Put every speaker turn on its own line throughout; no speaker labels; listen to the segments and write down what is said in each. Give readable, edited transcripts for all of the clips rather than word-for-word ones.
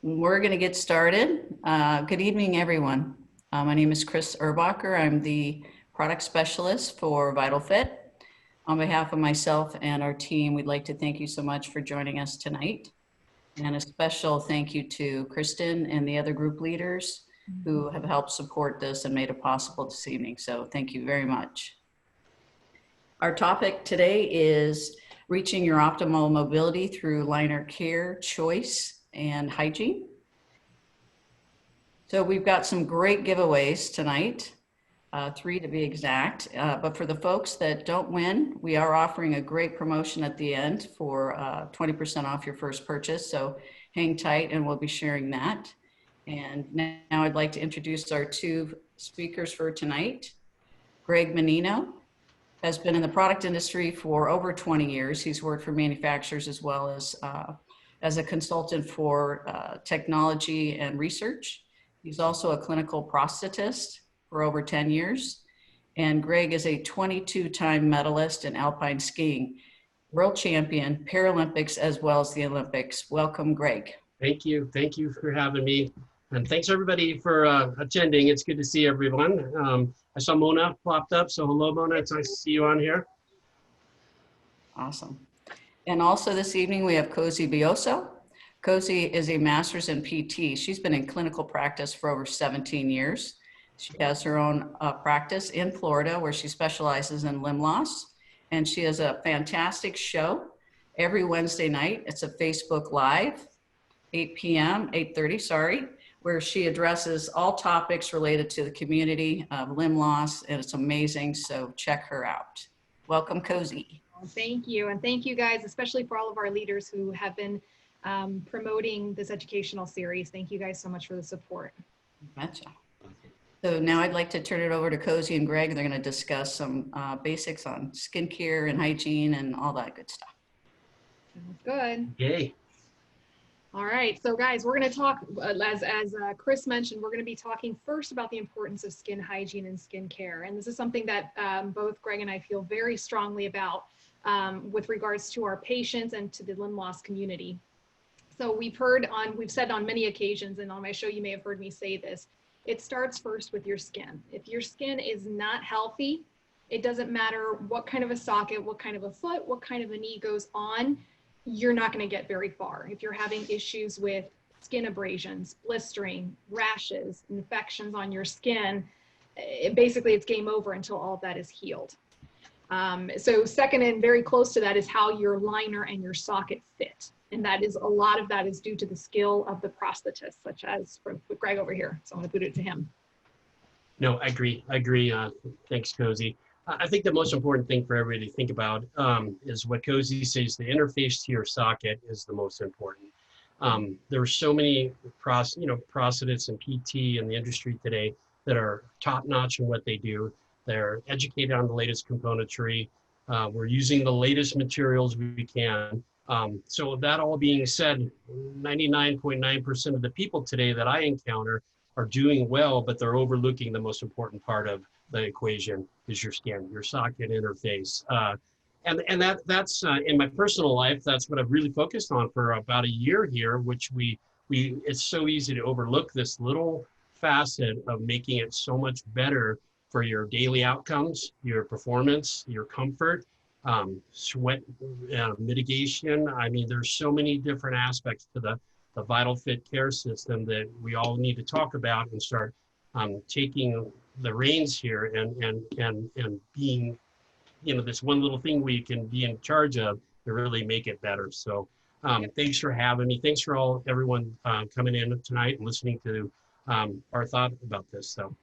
We're going to get started. Good evening, everyone. My name is Chris Erbacher. I'm the product specialist for VitalFit. On behalf of myself and our team, we'd like to thank you so much for joining us tonight. And a special thank you to Kristen and the other group leaders who have helped support this and made it possible this evening. So thank you very much. Our topic today is reaching your optimal mobility through liner care, choice, and hygiene. So we've got some great giveaways tonight, 3 to be exact. But for the folks that don't win, we are offering a great promotion at the end for 20% off your first purchase. So hang tight and we'll be sharing that. And now I'd like to introduce our 2 speakers for tonight. Greg Menino has been in the product industry for over 20 years. He's worked for manufacturers as well as a consultant for technology and research. He's also a clinical prosthetist for over 10 years. And Greg is a 22-time medalist in alpine skiing, world champion, Paralympics, as well as the Olympics. Welcome, Greg.
Thank you. Thank you for having me. And thanks everybody for attending. It's good to see everyone. I saw Mona popped up. So hello, Mona. It's nice to see you on here.
Awesome. And also this evening, we have Cozy Bioso. Cozy is a master's in PT. She's been in clinical practice for over 17 years. She has her own practice in Florida where she specializes in limb loss. And she has a fantastic show every Wednesday night. It's a Facebook Live, 8:30, sorry, where she addresses all topics related to the community of limb loss. And it's amazing. So check her out. Welcome, Cozy.
Thank you. And thank you guys, especially for all of our leaders who have been promoting this educational series. Thank you guys so much for the support.
Gotcha. So now I'd like to turn it over to Cozy and Greg. They're going to discuss some basics on skincare and hygiene and all that good stuff.
Sounds good.
Yay.
All right. So guys, we're going to talk, as Chris mentioned, we're going to be talking first about the importance of skin hygiene and skincare. And this is something that both Greg and I feel very strongly about with regards to our patients and to the limb loss community. So we've said on many occasions, and on my show, you may have heard me say this, it starts first with your skin. If your skin is not healthy, it doesn't matter what kind of a socket, what kind of a foot, what kind of a knee goes on, you're not going to get very far. If you're having issues with skin abrasions, blistering, rashes, infections on your skin, basically it's game over until all of that is healed. So second and very close to that is how your liner and your socket fit. And that is, a lot of that is due to the skill of the prosthetist, such as with Greg over here. So I'm going to put it to him.
No, I agree. Thanks, Cozy. I think the most important thing for everybody to think about is what Cozy says, the interface to your socket is the most important. There are so many prosthetists and PT in the industry today that are top-notch in what they do. They're educated on the latest componentry. We're using the latest materials we can. So that all being said, 99.9% of the people today that I encounter are doing well, but they're overlooking the most important part of the equation is your skin, your socket interface. And that's in my personal life, that's what I've really focused on for about a year here, which it's so easy to overlook this little facet of making it so much better for your daily outcomes, your performance, your comfort, sweat mitigation. I mean, there's so many different aspects to the VitalFit care system that we all need to talk about and start taking the reins here and being, this one little thing we can be in charge of to really make it better. So thanks for having me. Thanks for everyone coming in tonight and listening to our thought about this. So.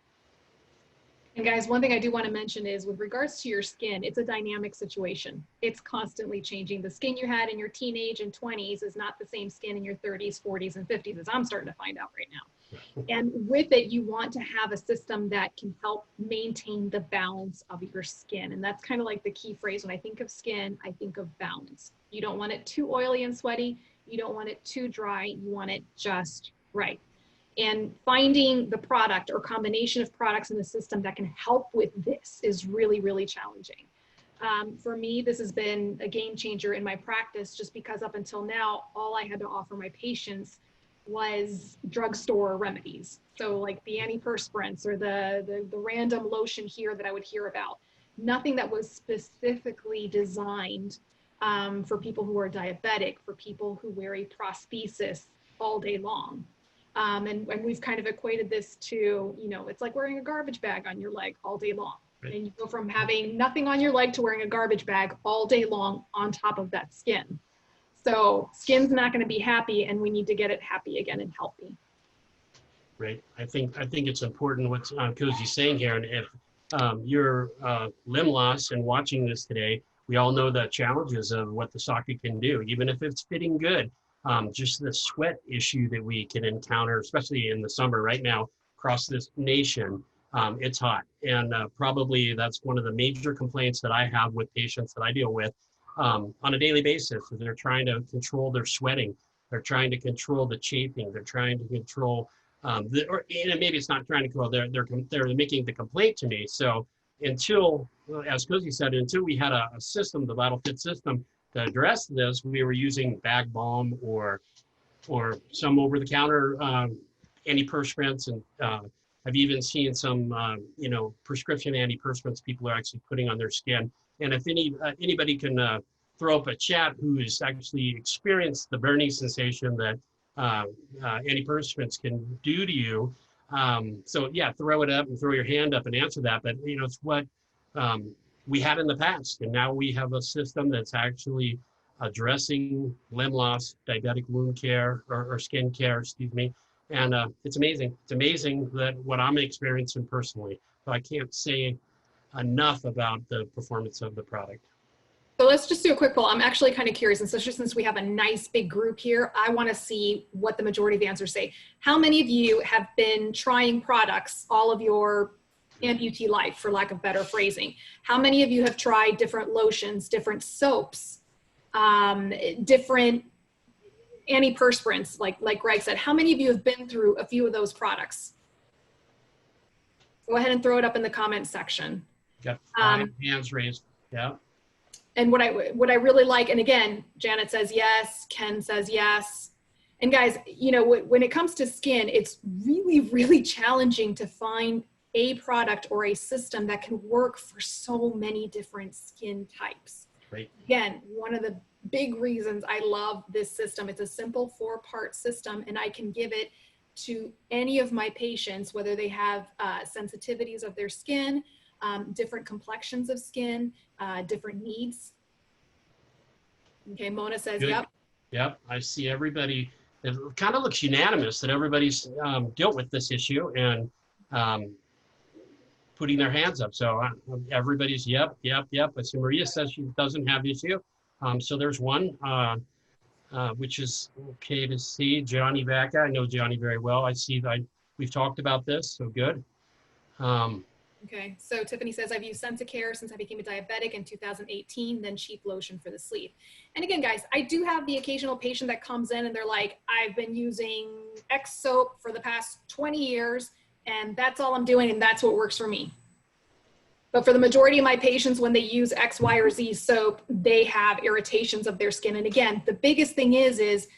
And guys, one thing I do want to mention is with regards to your skin, it's a dynamic situation. It's constantly changing. The skin you had in your teenage and 20s is not the same skin in your 30s, 40s, and 50s, as I'm starting to find out right now. And with it, you want to have a system that can help maintain the balance of your skin. And that's kind of like the key phrase. When I think of skin, I think of balance. You don't want it too oily and sweaty. You don't want it too dry. You want it just right. And finding the product or combination of products in the system that can help with this is really, really challenging. For me, this has been a game changer in my practice, just because up until now, all I had to offer my patients was drugstore remedies. So like the antiperspirants or the random lotion here that I would hear about. Nothing that was specifically designed for people who are diabetic, for people who wear a prosthesis all day long. And we've kind of equated this to, you know, it's like wearing a garbage bag on your leg all day long. Right. And you go from having nothing on your leg to wearing a garbage bag all day long on top of that skin. So skin's not going to be happy, and we need to get it happy again and healthy.
Right. I think it's important what Cozy's saying here. And if you're limb loss and watching this today, we all know the challenges of what the socket can do, even if it's fitting good. Just the sweat issue that we can encounter, especially in the summer right now across this nation, it's hot. And probably that's one of the major complaints that I have with patients that I deal with on a daily basis. Is they're trying to control their sweating. They're trying to control the chafing. They're trying to control, or maybe it's not trying to control, they're making the complaint to me. So until, as Cozy said, until we had a system, the VitalFit system, to address this, we were using bag balm or some over-the-counter antiperspirants, and I've even seen some prescription antiperspirants people are actually putting on their skin. And if anybody can throw up a chat who has actually experienced the burning sensation that antiperspirants can do to you, so yeah, throw it up and throw your hand up and answer that. But you know, it's what we had in the past, and now we have a system that's actually addressing limb loss, diabetic wound care, or skin care, excuse me. And it's amazing. It's amazing that what I'm experiencing personally. So I can't say enough about the performance of the product.
So let's just do a quick poll. I'm actually kind of curious, and especially since we have a nice big group here, I want to see what the majority of the answers say. How many of you have been trying products all of your amputee life, for lack of better phrasing? How many of you have tried different lotions, different soaps, different antiperspirants, like Greg said? How many of you have been through a few of those products? Go ahead and throw it up in the comment section.
Got 5 hands raised. Yeah.
And what I really like, and again, Janet says yes, Ken says yes. And guys, you know, when it comes to skin, it's really, really challenging to find a product or a system that can work for so many different skin types.
Right.
Again, one of the big reasons I love this system, it's a simple 4-part system, and I can give it to any of my patients, whether they have sensitivities of their skin, different complexions of skin, different needs. Okay, Mona says, good. Yep.
Yep, I see everybody. It kind of looks unanimous that everybody's dealt with this issue and putting their hands up. So everybody's yep. I see Maria says she doesn't have issue. So there's one, which is okay to see. Johnny Vaca, I know Johnny very well. I see that we've talked about this, so good.
Okay, so Tiffany says, I've used Sensicare since I became a diabetic in 2018, then cheap lotion for the sleeve. And again, guys, I do have the occasional patient that comes in and they're like, I've been using X soap for the past 20 years, and that's all I'm doing, and that's what works for me. But for the majority of my patients, when they use X, Y, or Z soap, they have irritations of their skin. And again, the biggest thing is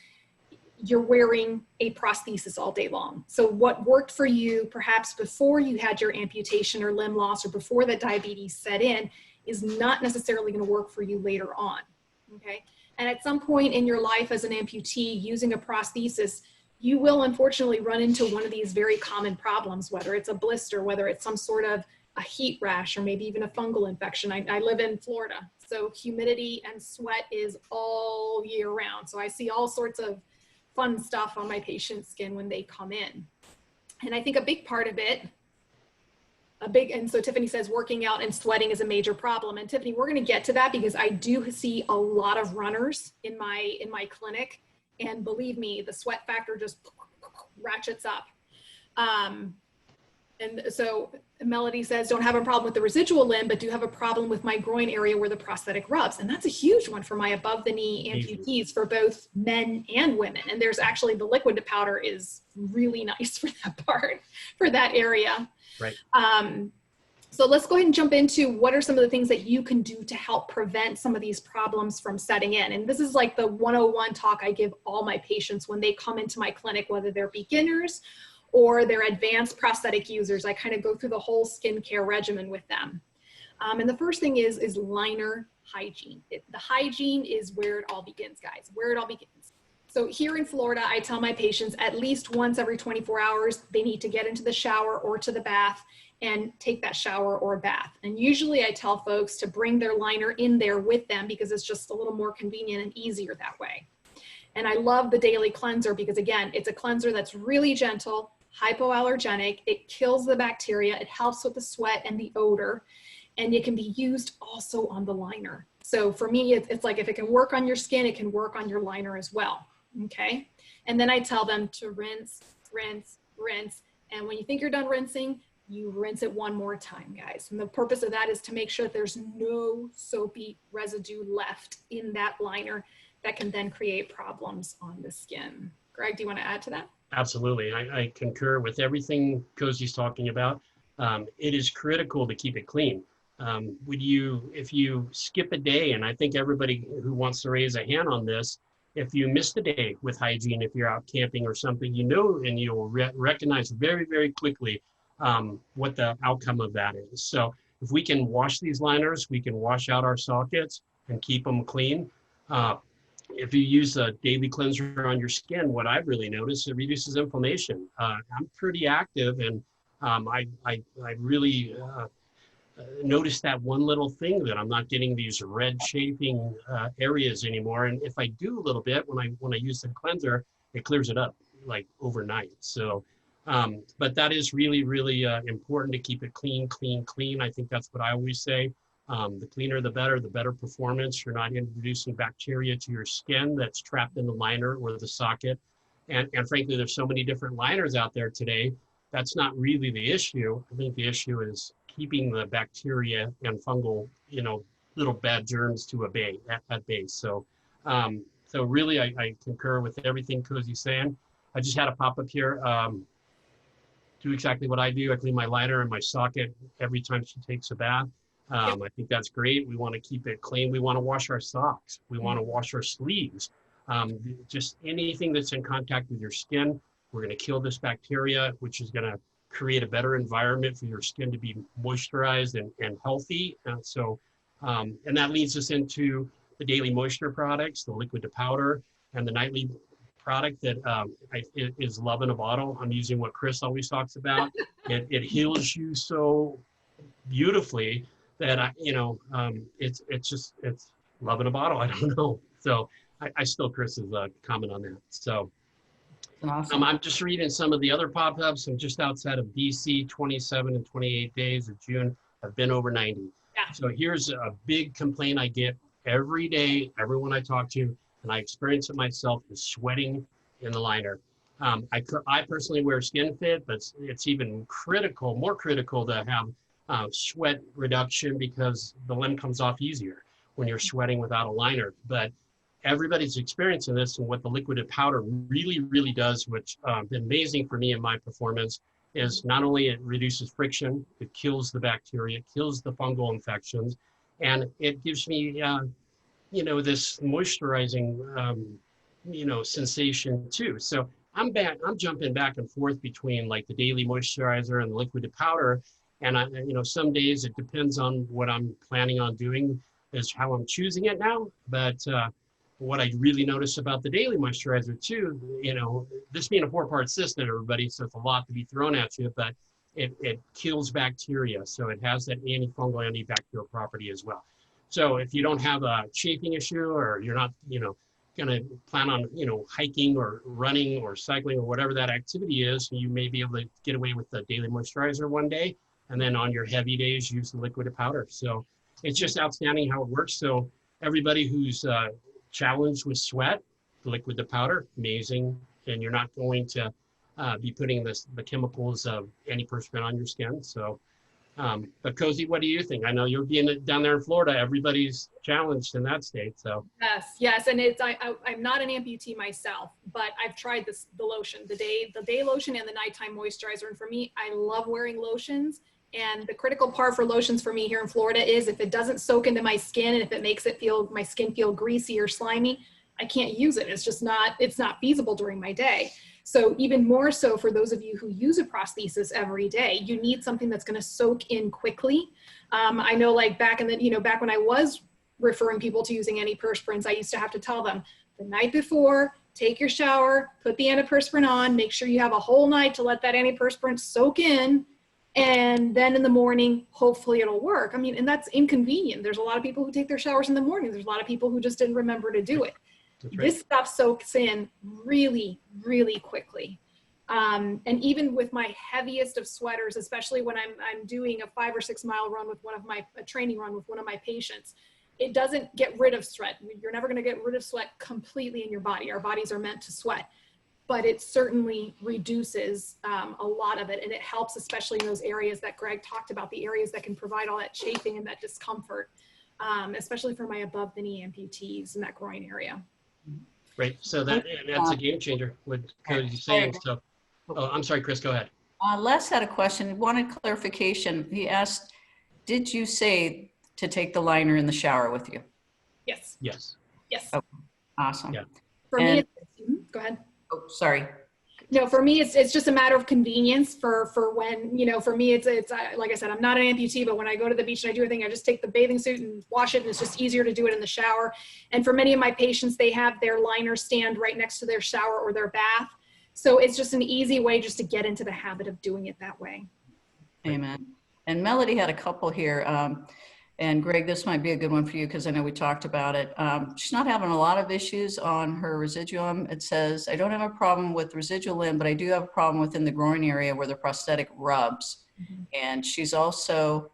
you're wearing a prosthesis all day long. So what worked for you perhaps before you had your amputation or limb loss or before that diabetes set in is not necessarily going to work for you later on, okay? And at some point in your life as an amputee using a prosthesis, you will unfortunately run into one of these very common problems, whether it's a blister, whether it's some sort of a heat rash, or maybe even a fungal infection. I live in Florida, so humidity and sweat is all year round. So I see all sorts of fun stuff on my patient's skin when they come in. And I think a big part of it, and so Tiffany says working out and sweating is a major problem. And Tiffany, we're gonna get to that because I do see a lot of runners in my clinic. And believe me, the sweat factor just ratchets up. And so Melody says, don't have a problem with the residual limb, but do have a problem with my groin area where the prosthetic rubs. And that's a huge one for my above the knee amputees for both men and women. And there's actually the liquid to powder is really nice for that part, for that area.
Right.
So let's go ahead and jump into what are some of the things that you can do to help prevent some of these problems from setting in. And this is like the 101 talk I give all my patients when they come into my clinic, whether they're beginners or they're advanced prosthetic users. I kind of go through the whole skincare regimen with them. And the first thing is liner hygiene. The hygiene is where it all begins, guys, where it all begins. So here in Florida, I tell my patients at least once every 24 hours, they need to get into the shower or to the bath and take that shower or bath. And usually I tell folks to bring their liner in there with them because it's just a little more convenient and easier that way. And I love the daily cleanser because again, it's a cleanser that's really gentle, hypoallergenic. It kills the bacteria. It helps with the sweat and the odor. And it can be used also on the liner. So for me, it's like if it can work on your skin, it can work on your liner as well. Okay. And then I tell them to rinse, rinse, rinse. And when you think you're done rinsing, you rinse it one more time, guys. And the purpose of that is to make sure that there's no soapy residue left in that liner that can then create problems on the skin. Greg, do you want to add to that?
Absolutely. I concur with everything Cozy's talking about. It is critical to keep it clean. If you skip a day, and I think everybody who wants to raise a hand on this, if you missed a day with hygiene, if you're out camping or something, you know, and you'll recognize very, very quickly what the outcome of that is. So if we can wash these liners, we can wash out our sockets and keep them clean. If you use a daily cleanser on your skin, what I've really noticed, it reduces inflammation. I'm pretty active, and I really notice that one little thing that I'm not getting these red chafing areas anymore. And if I do a little bit, when I use the cleanser, it clears it up like overnight. So, but that is really, really important to keep it clean, clean, clean. I think that's what I always say. The cleaner, the better performance. You're not introducing bacteria to your skin that's trapped in the liner or the socket. And frankly, there's so many different liners out there today. That's not really the issue. I think the issue is keeping the bacteria and fungal, little bad germs to at bay. So, so really, I concur with everything Cozy's saying. I just had a pop up here. Do exactly what I do. I clean my liner and my socket every time she takes a bath. I think that's great. We want to keep it clean. We want to wash our socks. We want to wash our sleeves. Just anything that's in contact with your skin, we're going to kill this bacteria, which is going to create a better environment for your skin to be moisturized and healthy. And that leads us into the daily moisture products, the liquid to powder, and the nightly product that is love in a bottle. I'm using what Chris always talks about. It heals you so beautifully that it's love in a bottle. I don't know. So I still Chris's comment on that. So.
Awesome.
I'm just reading some of the other pop-ups. I'm just outside of DC, 27 and 28 days of June have been over 90.
Yeah.
So here's a big complaint I get every day, everyone I talk to, and I experience it myself, is sweating in the liner. I personally wear SkinFit, but it's even more critical to have sweat reduction because the limb comes off easier when you're sweating without a liner. But everybody's experiencing this, and what the liquid to powder really, really does, which been amazing for me in my performance, is not only it reduces friction, it kills the bacteria, it kills the fungal infections, and it gives me, this moisturizing, sensation too. So I'm jumping back and forth between like the daily moisturizer and the liquid to powder, and some days it depends on what I'm planning on doing is how I'm choosing it now, but. What I really notice about the daily moisturizer too, this being a 4-part system, everybody, so it's a lot to be thrown at you, but it kills bacteria. So it has that antifungal, antibacterial property as well. So if you don't have a chafing issue, or you're not, going to plan on, hiking or running or cycling or whatever that activity is, you may be able to get away with the daily moisturizer one day, and then on your heavy days, use the liquid to powder. So it's just outstanding how it works. So everybody who's challenged with sweat, liquid to powder, amazing. And you're not going to be putting the chemicals of antiperspirant on your skin. So, but Cozy, what do you think? I know you're being down there in Florida, everybody's challenged in that state. So
yes. And I'm not an amputee myself, but I've tried the lotion, the day lotion and the nighttime moisturizer. And for me, I love wearing lotions. And the critical part for lotions for me here in Florida is if it doesn't soak into my skin and if it makes my skin feel greasy or slimy, I can't use it. It's not feasible during my day. So even more so for those of you who use a prosthesis every day, you need something that's going to soak in quickly. I know like back when I was referring people to using antiperspirants, I used to have to tell them the night before, take your shower, put the antiperspirant on, make sure you have a whole night to let that antiperspirant soak in. And then in the morning, hopefully it'll work. I mean, and that's inconvenient. There's a lot of people who take their showers in the morning. There's a lot of people who just didn't remember to do it. Right. This stuff soaks in really, really quickly. And even with my heaviest of sweaters, especially when I'm doing a 5 or 6 mile run with a training run with one of my patients, it doesn't get rid of sweat. You're never going to get rid of sweat completely in your body. Our bodies are meant to sweat, but it certainly reduces a lot of it. And it helps, especially in those areas that Greg talked about, the areas that can provide all that chafing and that discomfort, especially for my above the knee amputees in that groin area.
Right. So that's a game changer, what Cody's saying. So, oh, I'm sorry, Chris, go ahead.
Les had a question. He wanted clarification. He asked, did you say to take the liner in the shower with you?
Yes.
Yes.
Yes.
Oh, awesome. Yeah.
For me, go ahead.
Oh, sorry.
No, for me, it's just a matter of convenience for when, for me, it's like I said, I'm not an amputee, but when I go to the beach and I do a thing, I just take the bathing suit and wash it, and it's just easier to do it in the shower. And for many of my patients, they have their liner stand right next to their shower or their bath. So it's just an easy way just to get into the habit of doing it that way.
Amen. And Melody had a couple here. And Greg, this might be a good one for you because I know we talked about it. She's not having a lot of issues on her residuum. It says, I don't have a problem with residual limb, but I do have a problem within the groin area where the prosthetic rubs. Mm-hmm. And she's also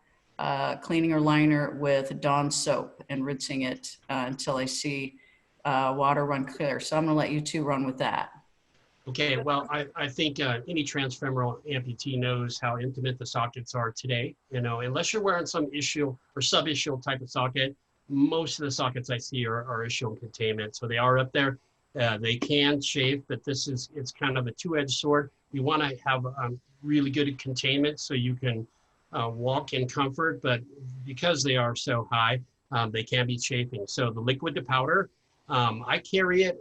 cleaning her liner with Dawn soap and rinsing it until I see water run clear. So I'm going to let you two run with that.
Okay, well, I think any transfemoral amputee knows how intimate the sockets are today. Unless you're wearing some ischial or sub-ischial type of socket, most of the sockets I see are ischial containment. So they are up there. They can chafe, but it's kind of a two-edged sword. You want to have really good containment so you can walk in comfort, but because they are so high, they can be chafing. So the liquid to powder, I carry it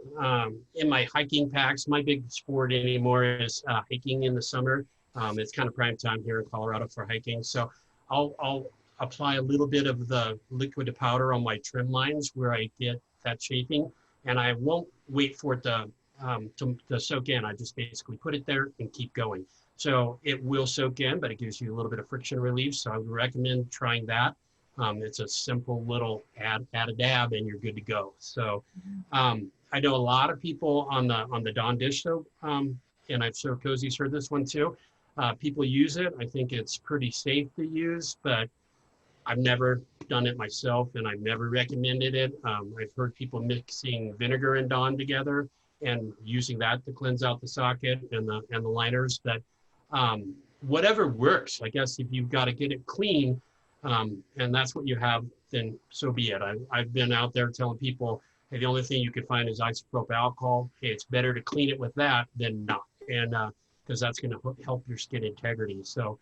in my hiking packs. My big sport anymore is hiking in the summer. It's kind of prime time here in Colorado for hiking. So I'll apply a little bit of the liquid to powder on my trim lines where I get that chafing, and I won't wait for it to soak in. I just basically put it there and keep going. So it will soak in, but it gives you a little bit of friction relief. So I would recommend trying that. It's a simple little add a dab and you're good to go. So I know a lot of people on the Dawn dish soap, and I'm sure Cozy's heard this one too. People use it. I think it's pretty safe to use, but I've never done it myself and I've never recommended it. I've heard people mixing vinegar and Dawn together and using that to cleanse out the socket and the liners. But whatever works, I guess if you've got to get it clean, and that's what you have, then so be it. I've been out there telling people, hey, the only thing you can find is isopropyl alcohol. Hey, it's better to clean it with that than not, and because that's going to help your skin integrity. So,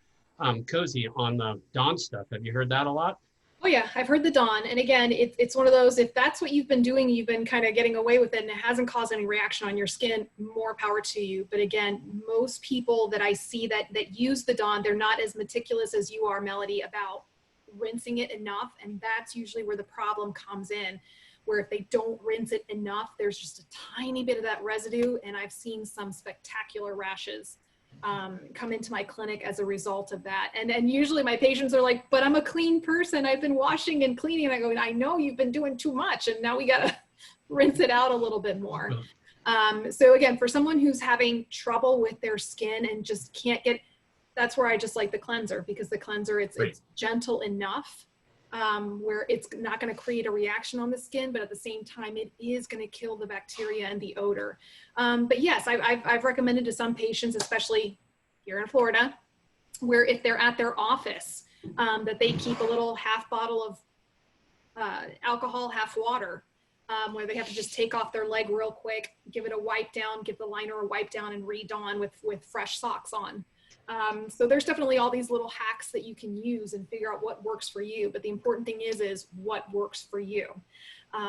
Cozy, on the Dawn stuff, have you heard that a lot?
Oh yeah, I've heard the Dawn, and again, it's one of those, if that's what you've been doing, you've been kind of getting away with it, and it hasn't caused any reaction on your skin, more power to you. But again, most people that I see that use the Dawn, they're not as meticulous as you are, Melody, about rinsing it enough, and that's usually where the problem comes in, where if they don't rinse it enough, there's just a tiny bit of that residue, and I've seen some spectacular rashes come into my clinic as a result of that. And usually my patients are like, but I'm a clean person, I've been washing and cleaning. And I go, I know you've been doing too much, and now we gotta rinse it out a little bit more. So again, for someone who's having trouble with their skin and just can't get, that's where I just like the cleanser, because the cleanser, it's gentle enough where it's not going to create a reaction on the skin, but at the same time, it is going to kill the bacteria and the odor. But yes, I've recommended to some patients, especially here in Florida, where if they're at their office, that they keep a little half bottle of alcohol, half water, where they have to just take off their leg real quick, give it a wipe down, give the liner a wipe down, and re-don with fresh socks on. So there's definitely all these little hacks that you can use and figure out what works for you. But the important thing is what works for you.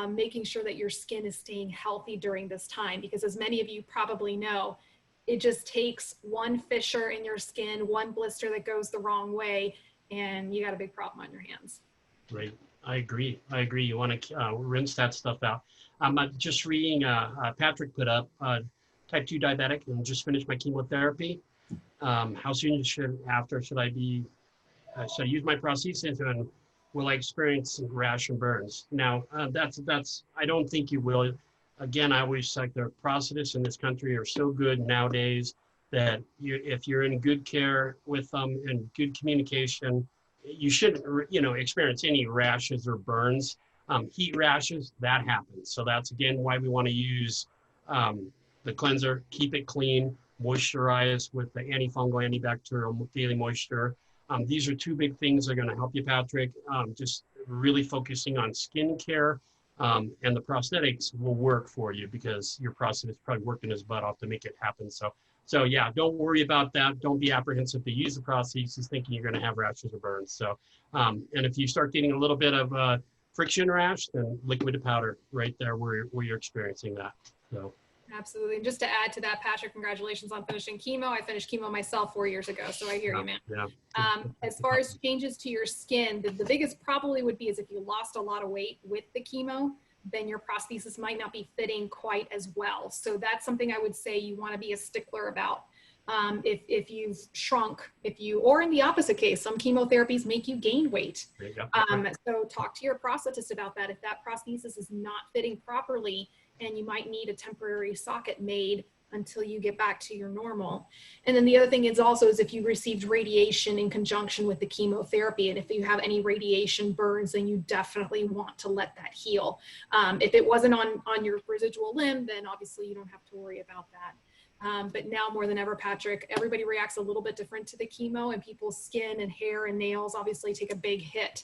Making sure that your skin is staying healthy during this time, because as many of you probably know, it just takes one fissure in your skin, one blister that goes the wrong way, and you got a big problem on your hands.
Right. I agree. You want to rinse that stuff out. I'm just reading, Patrick put up, type 2 diabetic and just finished my chemotherapy. How soon should I use my prosthesis, and will I experience rash and burns? Now, I don't think you will. Again, I always like the prosthetists in this country are so good nowadays that if you're in good care with them and good communication, you shouldn't, experience any rashes or burns. Heat rashes, that happens. So that's, again, why we want to use the cleanser, keep it clean, moisturize with the antifungal, antibacterial daily moisture. These are two big things that are going to help you, Patrick. Just really focusing on skin care, and the prosthetics will work for you because your prosthetist probably working his butt off to make it happen. So yeah, don't worry about that. Don't be apprehensive to use the prosthesis thinking you're going to have rashes or burns. So, and if you start getting a little bit of friction rash, then liquid to powder right there where you're experiencing that. So.
Absolutely. And just to add to that, Patrick, congratulations on finishing chemo. I finished chemo myself 4 years ago, so I hear you, man.
Yeah.
As far as changes to your skin, the biggest probably would be is if you lost a lot of weight with the chemo, then your prosthesis might not be fitting quite as well. So that's something I would say you want to be a stickler about. If you've shrunk, or in the opposite case, some chemotherapies make you gain weight. So talk to your prosthetist about that. If that prosthesis is not fitting properly, and you might need a temporary socket made until you get back to your normal. And then the other thing is if you received radiation in conjunction with the chemotherapy, and if you have any radiation burns, then you definitely want to let that heal. If it wasn't on your residual limb, then obviously you don't have to worry about that. But now more than ever, Patrick, everybody reacts a little bit different to the chemo, and people's skin and hair and nails obviously take a big hit.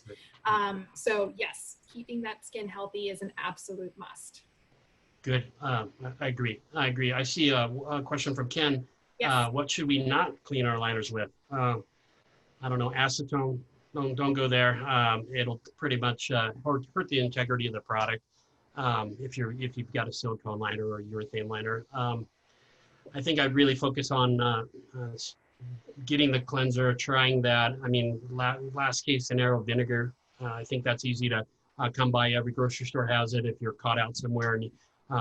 So yes, keeping that skin healthy is an absolute must.
Good. I agree. I see a question from Ken.
Yes.
What should we not clean our liners with? I don't know, acetone. Don't go there. It'll pretty much hurt the integrity of the product if you've got a silicone liner or a urethane liner. I think I'd really focus on getting the cleanser, trying that. I mean, last case scenario, vinegar. I think that's easy to come by. Every grocery store has it. If you're caught out somewhere, and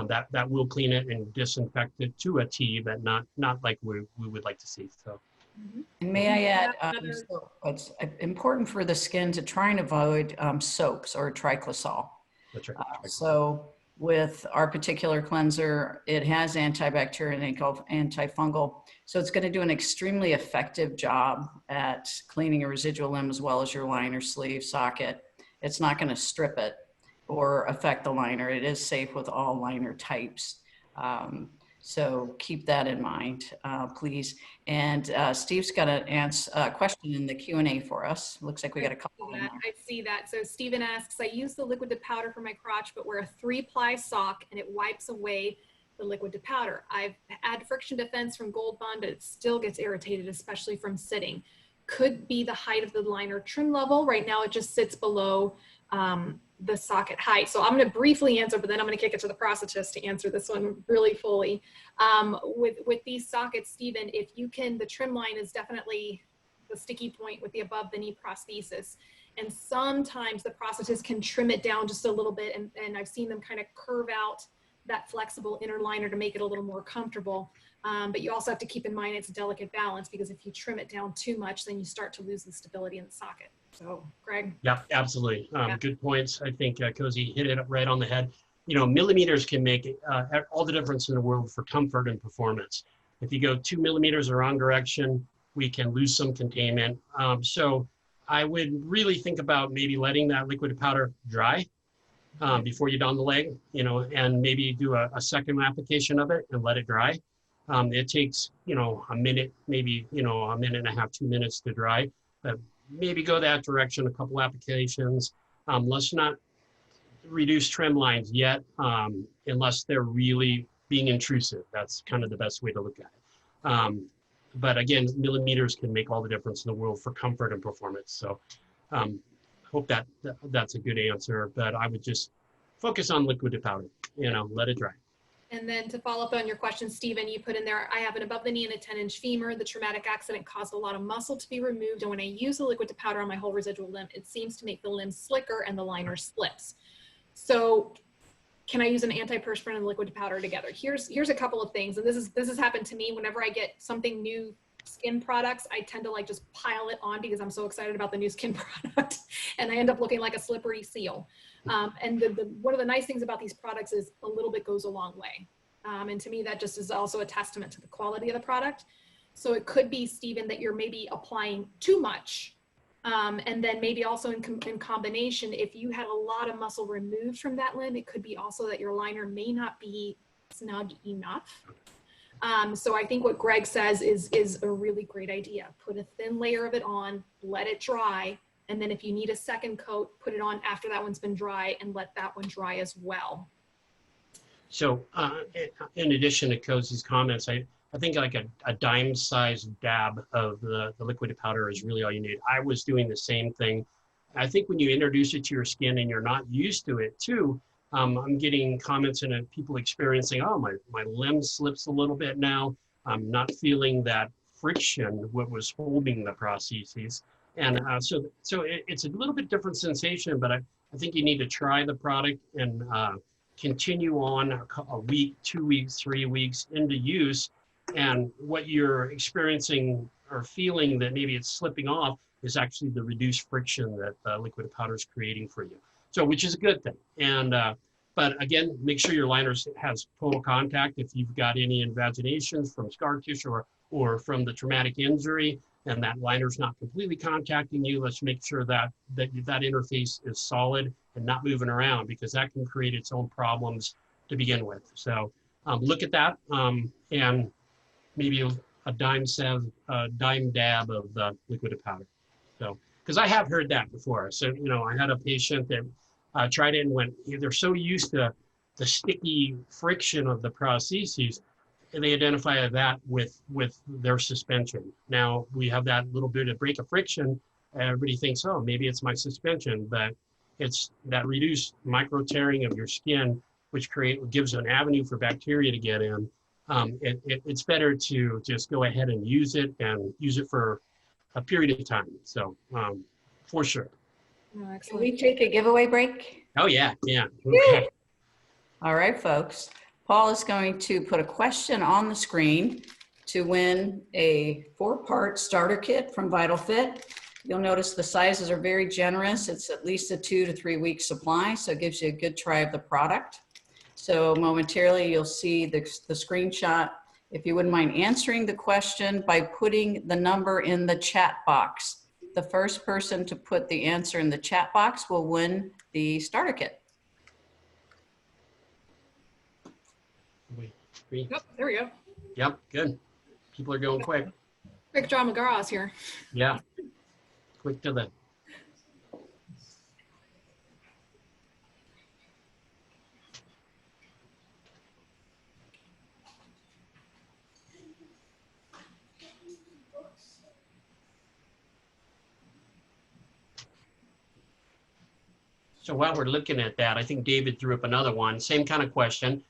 that will clean it and disinfect it to a T, but not like we would like to see. So.
And may I add, so it's important for the skin to try and avoid soaps or triclosol.
That's right.
So with our particular cleanser, it has antibacterial and antifungal. So it's going to do an extremely effective job at cleaning a residual limb as well as your liner, sleeve, socket. It's not going to strip it or affect the liner. It is safe with all liner types. So keep that in mind, please. And Steve's got a question in the Q&A for us. Looks like we got a couple.
I see that. So Stephen asks, I use the liquid to powder for my crotch, but wear a 3-ply sock and it wipes away the liquid to powder. I've had friction defense from Gold Bond, but it still gets irritated, especially from sitting. Could be the height of the liner trim level. Right now it just sits below the socket height. So I'm going to briefly answer, but then I'm going to kick it to the prosthetist to answer this one really fully. With these sockets, Stephen, if you can, the trim line is definitely the sticky point with the above the knee prosthesis. And sometimes the prosthetist can trim it down just a little bit. And I've seen them kind of curve out that flexible inner liner to make it a little more comfortable. But you also have to keep in mind it's a delicate balance, because if you trim it down too much, then you start to lose the stability in the socket. So, Greg?
Yeah, absolutely. Good points. I think Cozy hit it right on the head. Millimeters can make all the difference in the world for comfort and performance. If you go 2 millimeters the wrong direction, we can lose some containment. So I would really think about maybe letting that liquid powder dry before you don the leg, and maybe do a second application of it and let it dry. It takes, a minute, maybe, a minute and a half, 2 minutes to dry. Maybe go that direction, a couple applications. Let's not reduce trim lines yet, unless they're really being intrusive. That's kind of the best way to look at it. but again, millimeters can make all the difference in the world for comfort and performance. So hope that's a good answer, but I would just focus on liquid to powder, let it dry.
And then to follow up on your question, Stephen, you put in there, I have an above the knee and a 10-inch femur. The traumatic accident caused a lot of muscle to be removed. And when I use the liquid to powder on my whole residual limb, it seems to make the limb slicker and the liner slips. So can I use an antiperspirant and liquid to powder together? Here's a couple of things. And this has happened to me whenever I get something new skin products, I tend to like just pile it on because I'm so excited about the new skin product and I end up looking like a slippery seal. And one of the nice things about these products is a little bit goes a long way. And to me, that just is also a testament to the quality of the product. So it could be, Stephen, that you're maybe applying too much. And then maybe also in combination, if you had a lot of muscle removed from that limb, it could be also that your liner may not be snug enough. So I think what Greg says is a really great idea. Put a thin layer of it on, let it dry. And then if you need a second coat, put it on after that one's been dry and let that one dry as well.
So in addition to Cozy's comments, I think like a dime-sized dab of the liquid powder is really all you need. I was doing the same thing. I think when you introduce it to your skin and you're not used to it too, I'm getting comments and people experiencing, oh, my limb slips a little bit now. I'm not feeling that friction, what was holding the prostheses. And so it's a little bit different sensation, but I think you need to try the product and continue on a week, 2 weeks, 3 weeks into use. And what you're experiencing or feeling that maybe it's slipping off is actually the reduced friction that liquid powder is creating for you. So, which is a good thing. And, but again, make sure your liner has total contact. If you've got any invaginations from scar tissue or from the traumatic injury, and that liner's not completely contacting you, let's make sure that interface is solid and not moving around, because that can create its own problems to begin with. So look at that and maybe a dime dab of the liquid powder. So, because I have heard that before. So, I had a patient that tried it and went, they're so used to the sticky friction of the prostheses, and they identify that with their suspension. Now we have that little bit of break of friction. Everybody thinks, oh, maybe it's my suspension, but it's that reduced micro tearing of your skin, which gives an avenue for bacteria to get in. It's better to just go ahead and use it for a period of time. So for sure.
Oh,
Can we take a giveaway break?
Oh yeah. Okay.
All right, folks. Paul is going to put a question on the screen to win a 4-part starter kit from VitalFit. You'll notice the sizes are very generous. It's at least a 2 to 3 week supply, so it gives you a good try of the product. So momentarily you'll see the screenshot. If you wouldn't mind answering the question by putting the number in the chat box. The first person to put the answer in the chat box will win the starter kit.
Yep, there we go.
Yep, good. People are going quick.
Quick draw McGraw's here.
Yeah, quick to the. So while we're looking at that, I think David threw up another one. Same kind of question.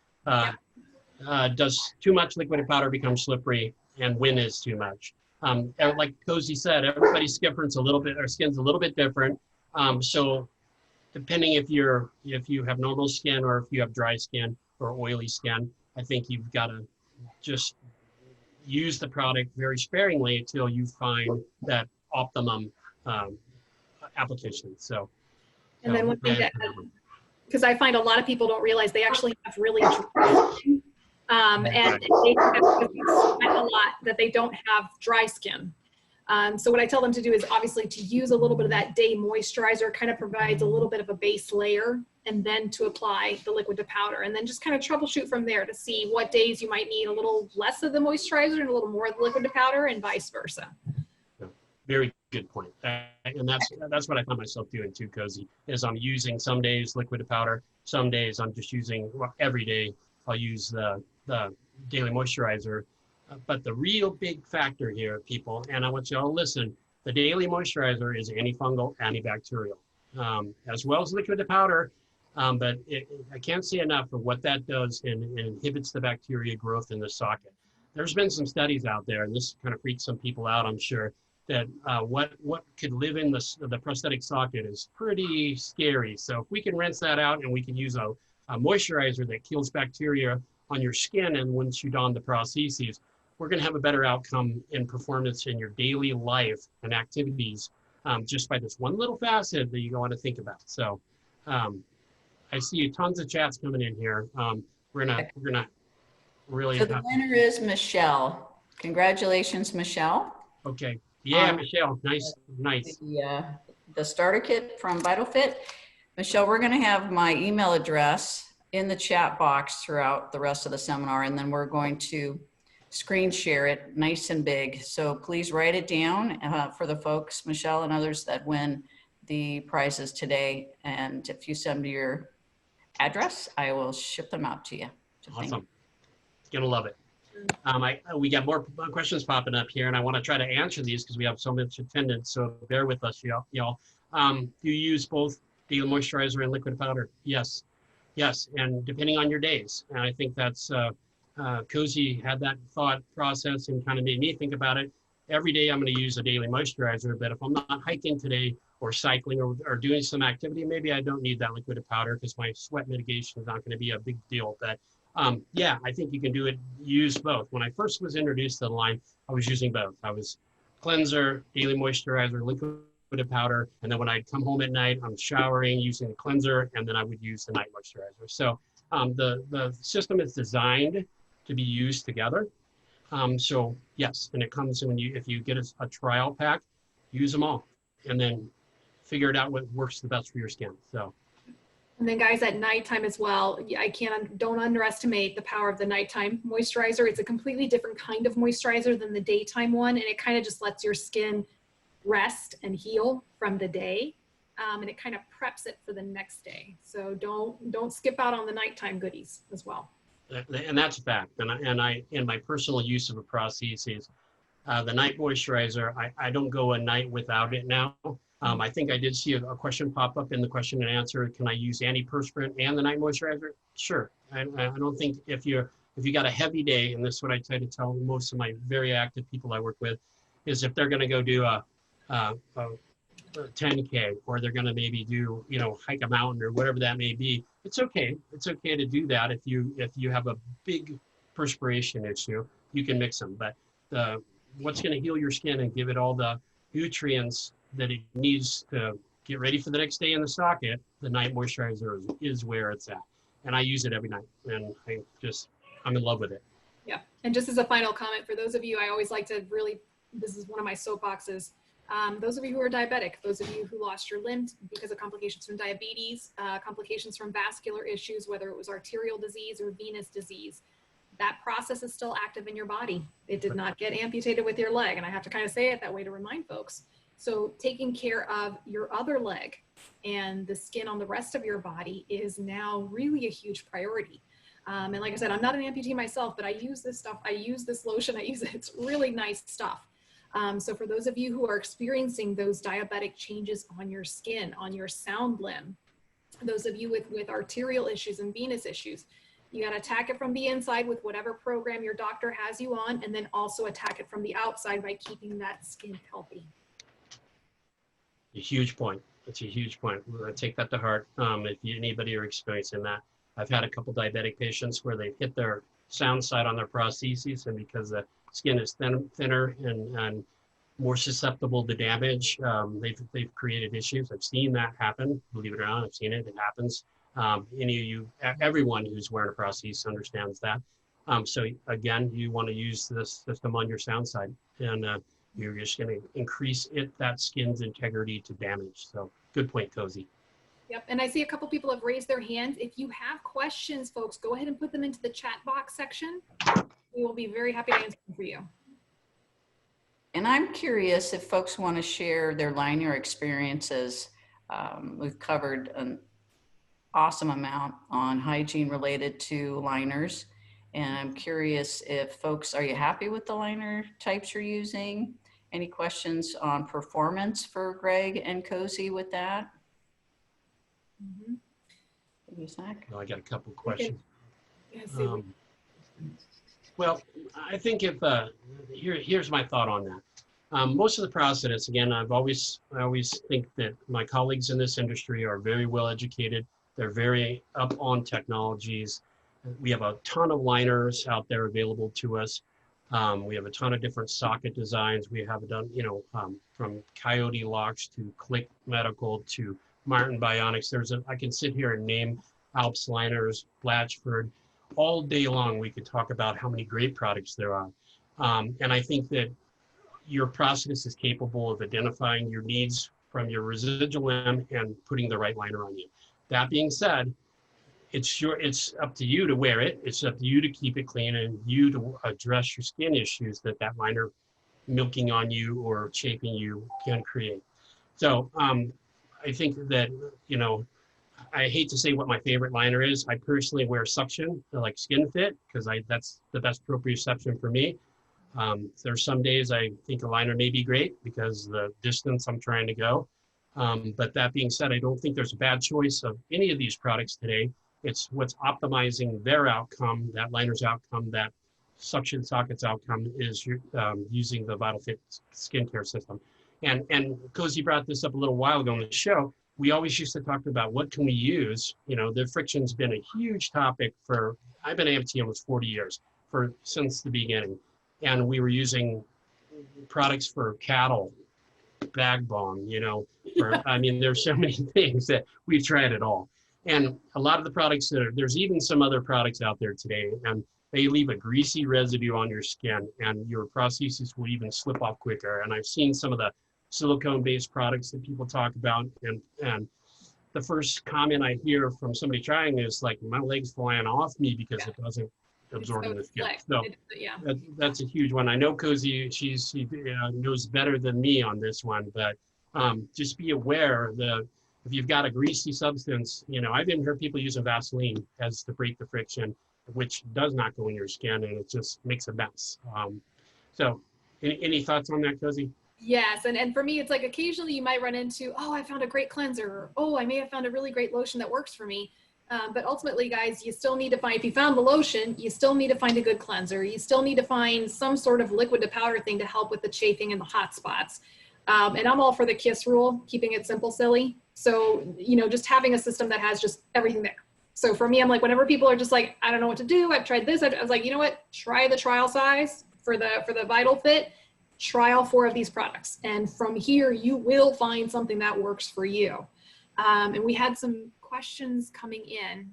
Does too much liquid powder become slippery, and when is too much? Like Cozy said, everybody's skin's a little bit different. So depending if you have normal skin or if you have dry skin or oily skin, I think you've got to just use the product very sparingly until you find that optimum application. So.
And then one thing that, because I find a lot of people don't realize they actually have really dry skin. And they think that because they sweat a lot that they don't have dry skin. So what I tell them to do is obviously to use a little bit of that day moisturizer, kind of provides a little bit of a base layer, and then to apply the liquid to powder, and then just kind of troubleshoot from there to see what days you might need a little less of the moisturizer and a little more of the liquid to powder, and vice versa.
Very good point. And that's what I find myself doing too, Cozy, is I'm using some days liquid to powder, some days I'm just using, every day I'll use the daily moisturizer. But the real big factor here, people, and I want you all to listen, the daily moisturizer is antifungal, antibacterial, as well as liquid to powder. But I can't say enough of what that does and inhibits the bacteria growth in the socket. There's been some studies out there, and this kind of freaks some people out, I'm sure, that what could live in the prosthetic socket is pretty scary. So if we can rinse that out and we can use a moisturizer that kills bacteria on your skin, and once you don the prostheses, we're going to have a better outcome in performance in your daily life and activities, just by this one little facet that you want to think about. So I see tons of chats coming in here. We're gonna really.
So the winner is Michelle. Congratulations, Michelle.
Okay. Yeah, Michelle. Nice.
The starter kit from VitalFit. Michelle, we're going to have my email address in the chat box throughout the rest of the seminar, and then we're going to screen share it nice and big. So please write it down for the folks, Michelle and others that win the prizes today. And if you send me your address, I will ship them out to you.
Awesome. Gonna love it. We got more questions popping up here, and I want to try to answer these because we have so much attendance. So bear with us, y'all. Do you use both daily moisturizer and liquid powder? Yes, and depending on your days. And I think that's Cozy had that thought process and kind of made me think about it. Every day I'm going to use a daily moisturizer, but if I'm not hiking today or cycling or doing some activity, maybe I don't need that liquid powder because my sweat mitigation is not going to be a big deal. But yeah, I think you can use both. When I first was introduced to the line, I was using both. I was cleanser, daily moisturizer, liquid powder, and then when I'd come home at night, I'm showering using the cleanser, and then I would use the night moisturizer. So the system is designed to be used together. So yes, and it comes when if you get a trial pack, use them all, and then figure it out what works the best for your skin. So.
And then guys, at nighttime as well, don't underestimate the power of the nighttime moisturizer. It's a completely different kind of moisturizer than the daytime one. And it kind of just lets your skin rest and heal from the day. And it kind of preps it for the next day. So don't skip out on the nighttime goodies as well.
And that's a fact. And I in my personal use of a prosthesis, the night moisturizer, I don't go a night without it now. I think I did see a question pop up in the question and answer. Can I use antiperspirant and the night moisturizer? Sure. I don't think if you got a heavy day, and this is what I try to tell most of my very active people I work with, is if they're going to go do a 10K, or they're going to maybe do, hike a mountain or whatever that may be, it's okay. It's okay to do that. If you have a big perspiration issue, you can mix them. But what's going to heal your skin and give it all the nutrients that it needs to get ready for the next day in the socket, the night moisturizer is where it's at. And I use it every night, and I'm in love with it.
Yeah. And just as a final comment, for those of you, I always like to this is one of my soapboxes. Those of you who are diabetic, those of you who lost your limb because of complications from diabetes, complications from vascular issues, whether it was arterial disease or venous disease, that process is still active in your body. It did not get amputated with your leg. And I have to kind of say it that way to remind folks. So taking care of your other leg and the skin on the rest of your body is now really a huge priority. And like I said, I'm not an amputee myself, but I use this stuff. I use this lotion. I use it. It's really nice stuff. So for those of you who are experiencing those diabetic changes on your skin, on your sound limb, those of you with arterial issues and venous issues, you got to attack it from the inside with whatever program your doctor has you on, and then also attack it from the outside by keeping that skin healthy.
A huge point. It's a huge point. I take that to heart. If anybody are experiencing that, I've had a couple diabetic patients where they've hit their sound side on their prostheses, and because the skin is thinner and more susceptible to damage, they've created issues. I've seen that happen. Believe it or not, I've seen it. It happens. Everyone who's wearing a prosthesis understands that. So again, you want to use this system on your sound side, and you're just going to increase that skin's integrity to damage. So good point, Cozy.
Yep, and I see a couple people have raised their hands. If you have questions, folks, go ahead and put them into the chat box section. We will be very happy to answer them for you.
And I'm curious if folks want to share their liner experiences. We've covered an awesome amount on hygiene related to liners. And I'm curious if folks, are you happy with the liner types you're using? Any questions on performance for Greg and Cozy with that?
Mhm.
Zach?
Well, I got a couple questions.
Yeah, see,
Well, I think if here's my thought on that. Most of the process, again, I always think that my colleagues in this industry are very well educated. They're very up on technologies. We have a ton of liners out there available to us. We have a ton of different socket designs. We have done, from Coyote locks to Click Medical to Martin Bionics. I can sit here and name Alps liners, Blatchford. All day long, we could talk about how many great products there are. And I think that your process is capable of identifying your needs from your residual limb and putting the right liner on you. That being said, it's up to you to wear it. It's up to you to keep it clean and you to address your skin issues that liner milking on you or chafing you can create. So I think that, I hate to say what my favorite liner is. I personally wear suction, like SkinFit, because that's the best proprioception for me. There's some days I think a liner may be great because the distance I'm trying to go. But that being said, I don't think there's a bad choice of any of these products today. It's what's optimizing their outcome, that liner's outcome, that suction socket's outcome is using the VitalFit's skincare system. And Cozy brought this up a little while ago on the show. We always used to talk about what can we use. The friction's been a huge topic I've been amputee almost 40 years, since the beginning. And we were using products for cattle, bag balm, there's so many things that we've tried it all. And a lot of the products there's even some other products out there today, and they leave a greasy residue on your skin and your prosthesis will even slip off quicker. And I've seen some of the silicone-based products that people talk about, and the first comment I hear from somebody trying is like, my leg's flying off me because it doesn't absorb in the skin. So that's a huge one. I know Cozy, she knows better than me on this one, but just be aware that if you've got a greasy substance, I've even heard people using Vaseline to break the friction, which does not go in your skin, and it just makes a mess. So any thoughts on that, Cozy?
yes, and for me, it's like occasionally you might run into, oh, I found a great cleanser, or, oh, I may have found a really great lotion that works for me. But ultimately, guys, you still need to find, if you found the lotion, you still need to find a good cleanser. You still need to find some sort of liquid to powder thing to help with the chafing and the hot spots. And I'm all for the KISS rule, keeping it simple, silly. So, just having a system that has just everything there. So for me, I'm like, whenever people are just like, I don't know what to do, I've tried this, I was like, you know what, try the trial size for the VitalFit. Try all 4 of these products. And from here, you will find something that works for you. And we had some questions coming in.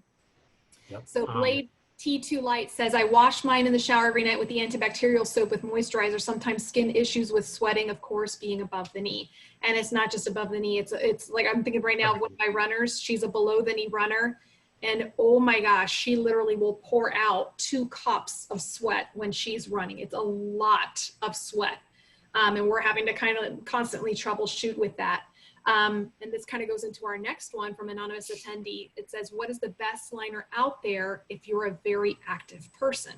Yep.
So Blade T2 Light says, I wash mine in the shower every night with the antibacterial soap with moisturizer, sometimes skin issues with sweating, of course, being above the knee. And it's not just above the knee. It's like, I'm thinking right now of one of my runners. She's a below the knee runner. And oh my gosh, she literally will pour out 2 cups of sweat when she's running. It's a lot of sweat. And we're having to kind of constantly troubleshoot with that. And this kind of goes into our next one from anonymous attendee. It says, what is the best liner out there if you're a very active person?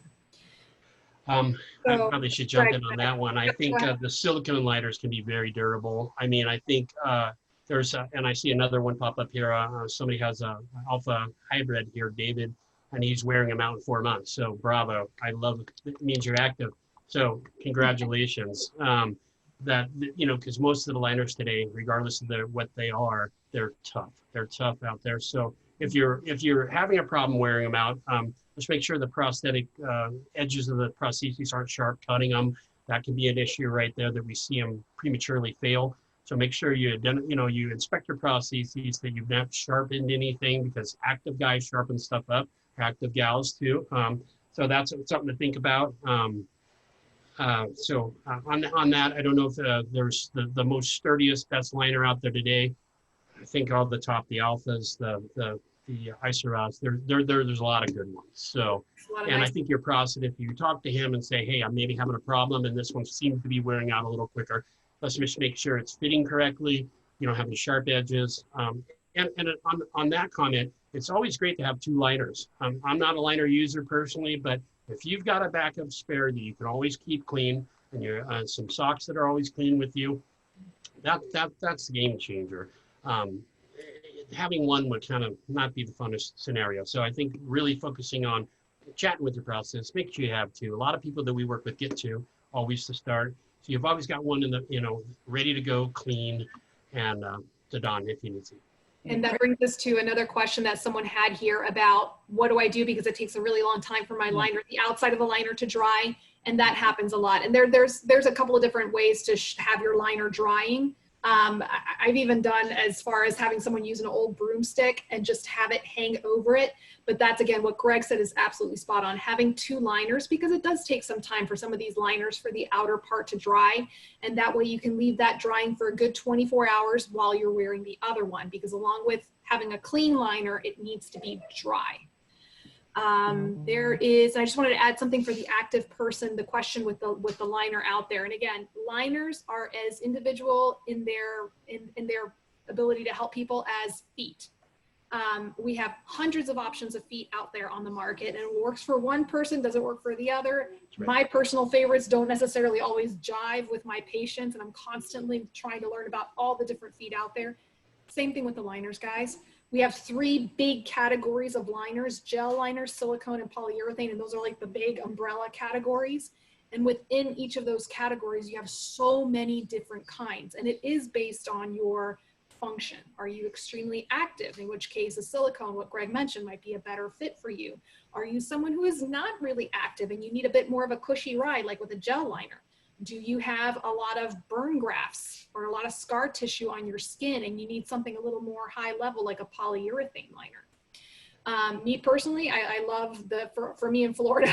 I probably should jump in on that one. I think the silicone liners can be very durable. I mean, I think there's, and I see another one pop up here. Somebody has a alpha hybrid here, David, and he's wearing them out in 4 months. So bravo. I love it. It means you're active. So congratulations. Because most of the liners today, regardless of what they are, they're tough. They're tough out there. So if you're having a problem wearing them out, just make sure the prosthetic edges of the prostheses aren't sharp, cutting them. That can be an issue right there that we see them prematurely fail. So make sure you inspect your prostheses, that you've not sharpened anything, because active guys sharpen stuff up, active gals too. So that's something to think about. So on that, I don't know if there's the most sturdiest, best liner out there today. I think all the top, the alphas, the Iceras, there's a lot of good ones. So, and I think your process, if you talk to him and say, hey, I'm maybe having a problem and this one seems to be wearing out a little quicker, let's just make sure it's fitting correctly. You don't have any sharp edges. And on that comment, it's always great to have 2 liners. I'm not a liner user personally, but If you've got a backup spare that you can always keep clean, and you're some socks that are always clean with you, that's the game changer. Having one would kind of not be the funnest scenario. So I think really focusing on chatting with your process, make sure you have two. A lot of people that we work with get two, always to start. So you've always got one in the, ready to go, clean, and to don if you need to.
And that brings us to another question that someone had here about what do I do because it takes a really long time for my liner, the outside of the liner to dry, and that happens a lot. And there's a couple of different ways to have your liner drying. I've even done as far as having someone use an old broomstick and just have it hang over it. But that's, again, what Greg said is absolutely spot on. Having two liners, because it does take some time for some of these liners for the outer part to dry. And that way you can leave that drying for a good 24 hours while you're wearing the other one, because along with having a clean liner, it needs to be dry. I just wanted to add something for the active person, the question with the liner out there. And again, liners are as individual in their ability to help people as feet. We have hundreds of options of feet out there on the market, and it works for one person, doesn't work for the other.
Right.
My personal favorites don't necessarily always jive with my patients, and I'm constantly trying to learn about all the different feet out there. Same thing with the liners, guys. We have three big categories of liners: gel liners, silicone, and polyurethane. And those are like the big umbrella categories. And within each of those categories, you have so many different kinds. And it is based on your function. Are you extremely active? In which case a silicone, what Greg mentioned, might be a better fit for you. Are you someone who is not really active and you need a bit more of a cushy ride, like with a gel liner? Do you have a lot of burn grafts or a lot of scar tissue on your skin and you need something a little more high level, like a polyurethane liner? Me personally, I love for me in Florida,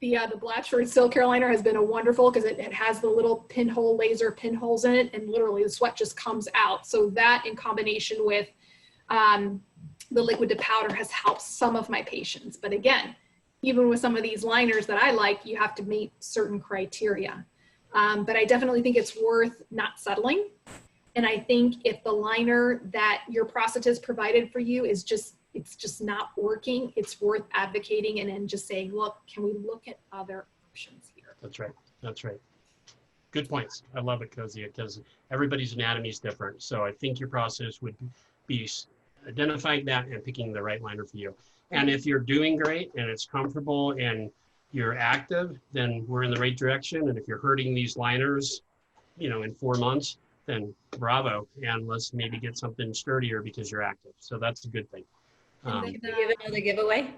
the Blatchford Silk Care liner has been a wonderful, because it has the little pinhole laser pinholes in it, and literally the sweat just comes out. So that, in combination with the liquid to powder, has helped some of my patients. But again, even with some of these liners that I like, you have to meet certain criteria. But I definitely think it's worth not settling. And I think if the liner that your prosthetist provided for you is it's just not working, it's worth advocating and then just saying, look, can we look at other options here?
That's right. That's right. Good points. I love it, Cozy, because everybody's anatomy is different. So I think your process would be identifying that and picking the right liner for you. And if you're doing great and it's comfortable and you're active, then we're in the right direction. And if you're hurting these liners, in 4 months, then bravo. And let's maybe get something sturdier because you're active. So that's a good thing.
Give another giveaway.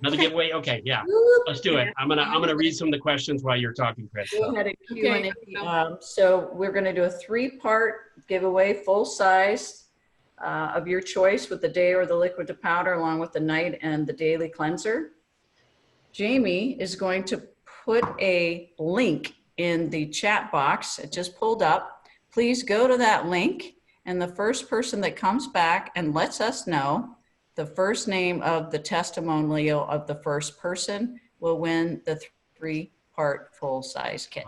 Another giveaway? Okay, yeah. Let's do it. I'm gonna read some of the questions while you're talking, Chris.
Go ahead and Q&A. So we're going to do a 3-part giveaway, full size, of your choice, with the day or the liquid to powder, along with the night and the daily cleanser. Jamie is going to put a link in the chat box. It just pulled up. Please go to that link, and the first person that comes back and lets us know the first name of the testimonial of the first person will win the 3-part full-size kit.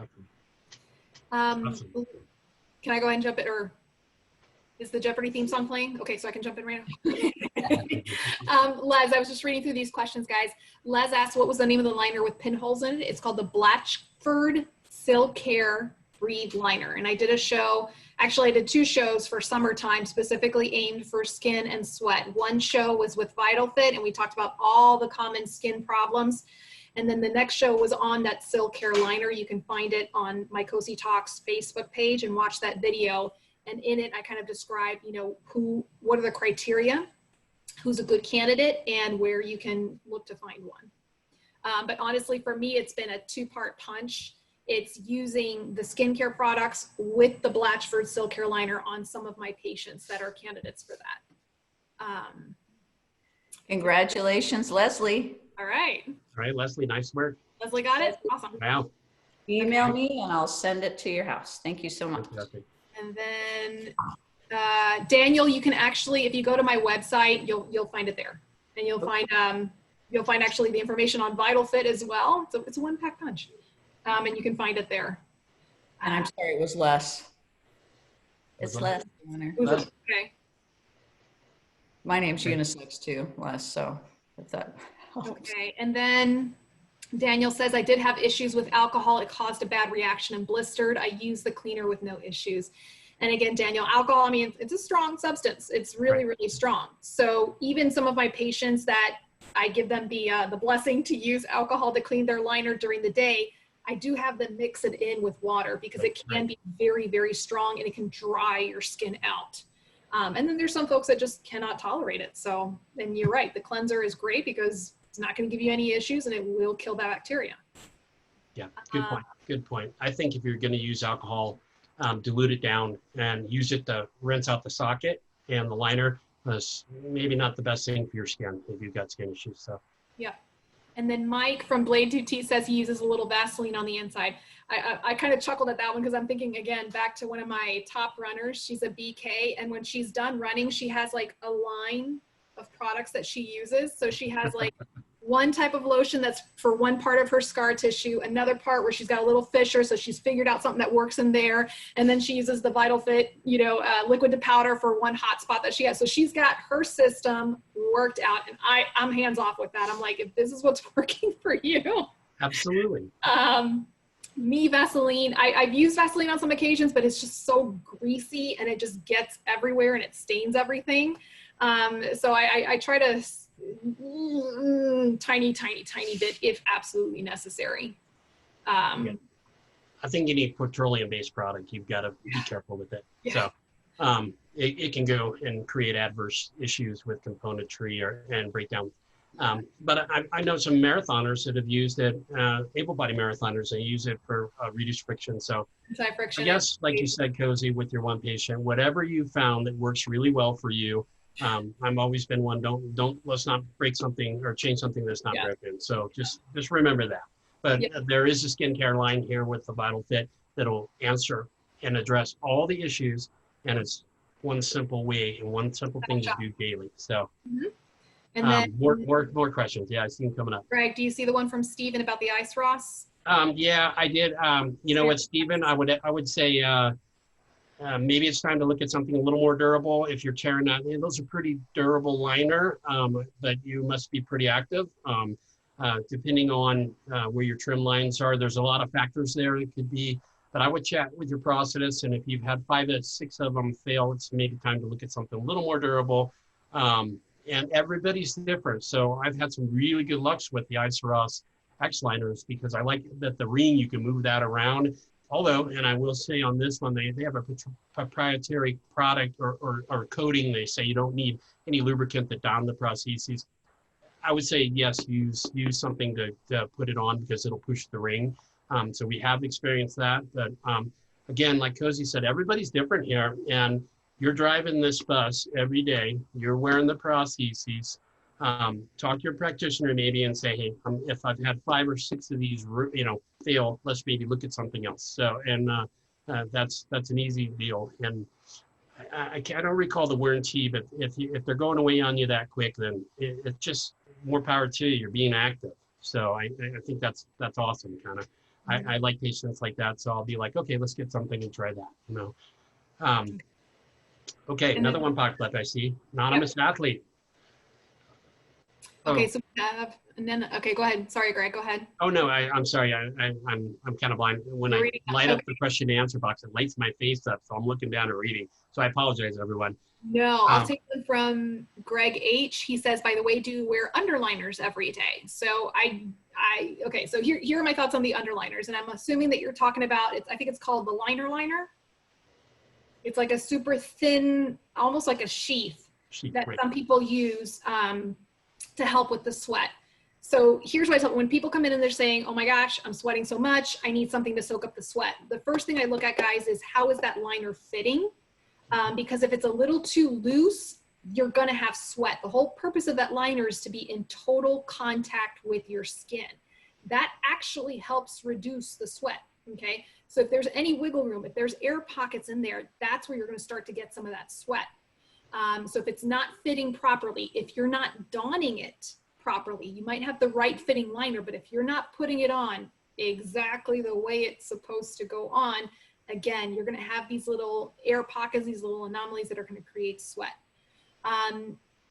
Awesome.
Can I go ahead and jump in, or is the Jeopardy theme song playing? Okay, so I can jump in right now. Les, I was just reading through these questions, guys. Les asked, what was the name of the liner with pinholes in it? It's called the Blatchford Silk Care Breathe Liner. And I did a show, actually I did 2 shows for summertime, specifically aimed for skin and sweat. One show was with VitalFit, and we talked about all the common skin problems. And then the next show was on that Silk Care liner. You can find it on my Cozy Talks Facebook page and watch that video. And in it, I kind of described, what are the criteria, who's a good candidate, and where you can look to find one. But honestly, for me, it's been a 2-part punch. It's using the skincare products with the Blatchford Silk Care liner on some of my patients that are candidates for that.
Congratulations, Leslie.
All right.
All right, Leslie, nice work.
Leslie got it? Awesome.
Wow.
Email me and I'll send it to your house. Thank you so much.
Fantastic.
And then Daniel, you can actually, if you go to my website, you'll find it there, and you'll find actually the information on VitalFit as well. So it's a 1-pack punch, and you can find it there.
And I'm sorry, it was Les. It's Les.
Okay.
My name's unisex too, Les. So if that helps.
Okay. And then Daniel says, I did have issues with alcohol. It caused a bad reaction and blistered. I used the cleaner with no issues. And again, Daniel, alcohol, I mean, it's a strong substance. It's really, really strong. So even some of my patients that I give them the blessing to use alcohol to clean their liner during the day, I do have them mix it in with water because it can be very, very strong and it can dry your skin out. And then there's some folks that just cannot tolerate it. So, and you're right, the cleanser is great because it's not going to give you any issues and it will kill that bacteria.
Yeah, good point. Good point. I think if you're going to use alcohol, dilute it down and use it to rinse out the socket and the liner. Is maybe not the best thing for your skin if you've got skin issues. So.
Yeah. And then Mike from Blade 2T says he uses a little Vaseline on the inside. I kind of chuckled at that one because I'm thinking, again, back to one of my top runners. She's a BK. And when she's done running, she has like a line of products that she uses. So she has like one type of lotion that's for one part of her scar tissue, another part where she's got a little fissure. So she's figured out something that works in there. And then she uses the VitalFit, liquid to powder for one hot spot that she has. So she's got her system worked out and I'm hands off with that. I'm like, if this is what's working for you.
Absolutely.
Me, Vaseline, I've used Vaseline on some occasions, but it's just so greasy and it just gets everywhere and it stains everything. So I try to tiny bit if absolutely necessary.
I think you need petroleum-based product. You've got to be careful with it. Yeah. So it can go and create adverse issues with componentry and breakdown. But I know some marathoners that have used it, able-bodied marathoners, they use it for reduced friction. So
anti-friction.
I guess, like you said, Cozy, with your one patient, whatever you found that works really well for you, I've always been one, let's not break something or change something that's not broken. So just remember that. But there is a skincare line here with the VitalFit that'll answer and address all the issues. And it's one simple way and one simple thing to do daily. So
and then
more questions. Yeah, I see them coming up.
Greg, do you see the one from Steven about the ice Ross?
Yeah, I did. You know what, Steven, I would say, maybe it's time to look at something a little more durable. If you're tearing out, those are pretty durable liner, but you must be pretty active. Depending on where your trim lines are, there's a lot of factors there. It could be, but I would chat with your prosthetist, and if you've had 5 to 6 of them fail, it's maybe time to look at something a little more durable. And everybody's different. So I've had some really good lucks with the Iceros X liners because I like that the ring, you can move that around. Although, and I will say on this one, they have a proprietary product or coating. They say you don't need any lubricant to dom the prostheses. I would say, yes, use something to put it on because it'll push the ring. So we have experienced that. But again, like Cozy said, everybody's different here. And you're driving this bus every day. You're wearing the prostheses. Talk to your practitioner maybe and say, hey, if I've had 5 or 6 of these, fail, let's maybe look at something else. So, and that's an easy deal. And I don't recall the warranty, but if they're going away on you that quick, then it's just more power to you. You're being active. So I think that's awesome. Kind of, I like patients like that. So I'll be like, okay, let's get something and try that. Okay, another one popped up. I see anonymous athlete.
Okay, so we have, and then, okay, go ahead. Sorry, Greg, go ahead.
Oh, no, I'm sorry. I'm kind of blind. When I light up the question and answer box, it lights my face up. So I'm looking down and reading. So I apologize, everyone.
No, I'll take them from Greg H. He says, by the way, do you wear underliners every day? So okay, so here are my thoughts on the underliners. And I'm assuming that you're talking about, I think it's called the liner. It's like a super thin, almost like a sheath that some people use to help with the sweat. So here's what I tell when people come in and they're saying, oh my gosh, I'm sweating so much, I need something to soak up the sweat. The first thing I look at, guys, is how is that liner fitting? Because if it's a little too loose, you're gonna have sweat. The whole purpose of that liner is to be in total contact with your skin. That actually helps reduce the sweat, okay? So if there's any wiggle room, if there's air pockets in there, that's where you're gonna start to get some of that sweat. So if it's not fitting properly, if you're not donning it properly, you might have the right fitting liner, but if you're not putting it on exactly the way it's supposed to go on, again, you're going to have these little air pockets, these little anomalies that are going to create sweat.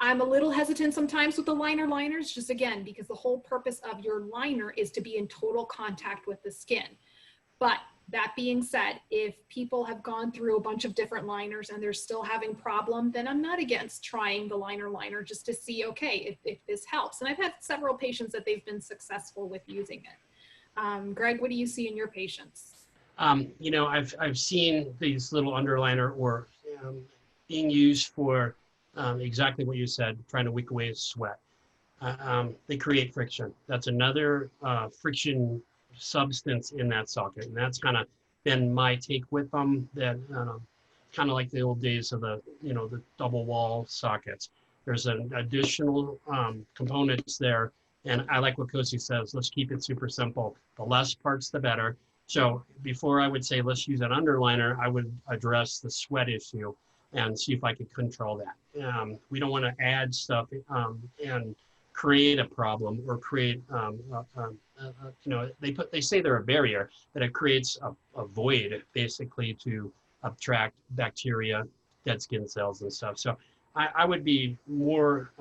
I'm a little hesitant sometimes with the liners, just again, because the whole purpose of your liner is to be in total contact with the skin. But that being said, if people have gone through a bunch of different liners and they're still having problem, then I'm not against trying the liner just to see, okay, if this helps. And I've had several patients that they've been successful with using it. Greg, what do you see in your patients?
You know, I've seen these little underliner or being used for exactly what you said, trying to wick away sweat. They create friction. That's another friction substance in that socket, and that's kind of been my take with them. That kind of like the old days of the the double wall sockets. There's an additional components there, and I like what Kosi says. Let's keep it super simple. The less parts, the better. So before I would say let's use an underliner, I would address the sweat issue and see if I could control that. We don't want to add stuff and create a problem or create, they say they're a barrier, but it creates a void basically to attract bacteria, dead skin cells and stuff. So I would be more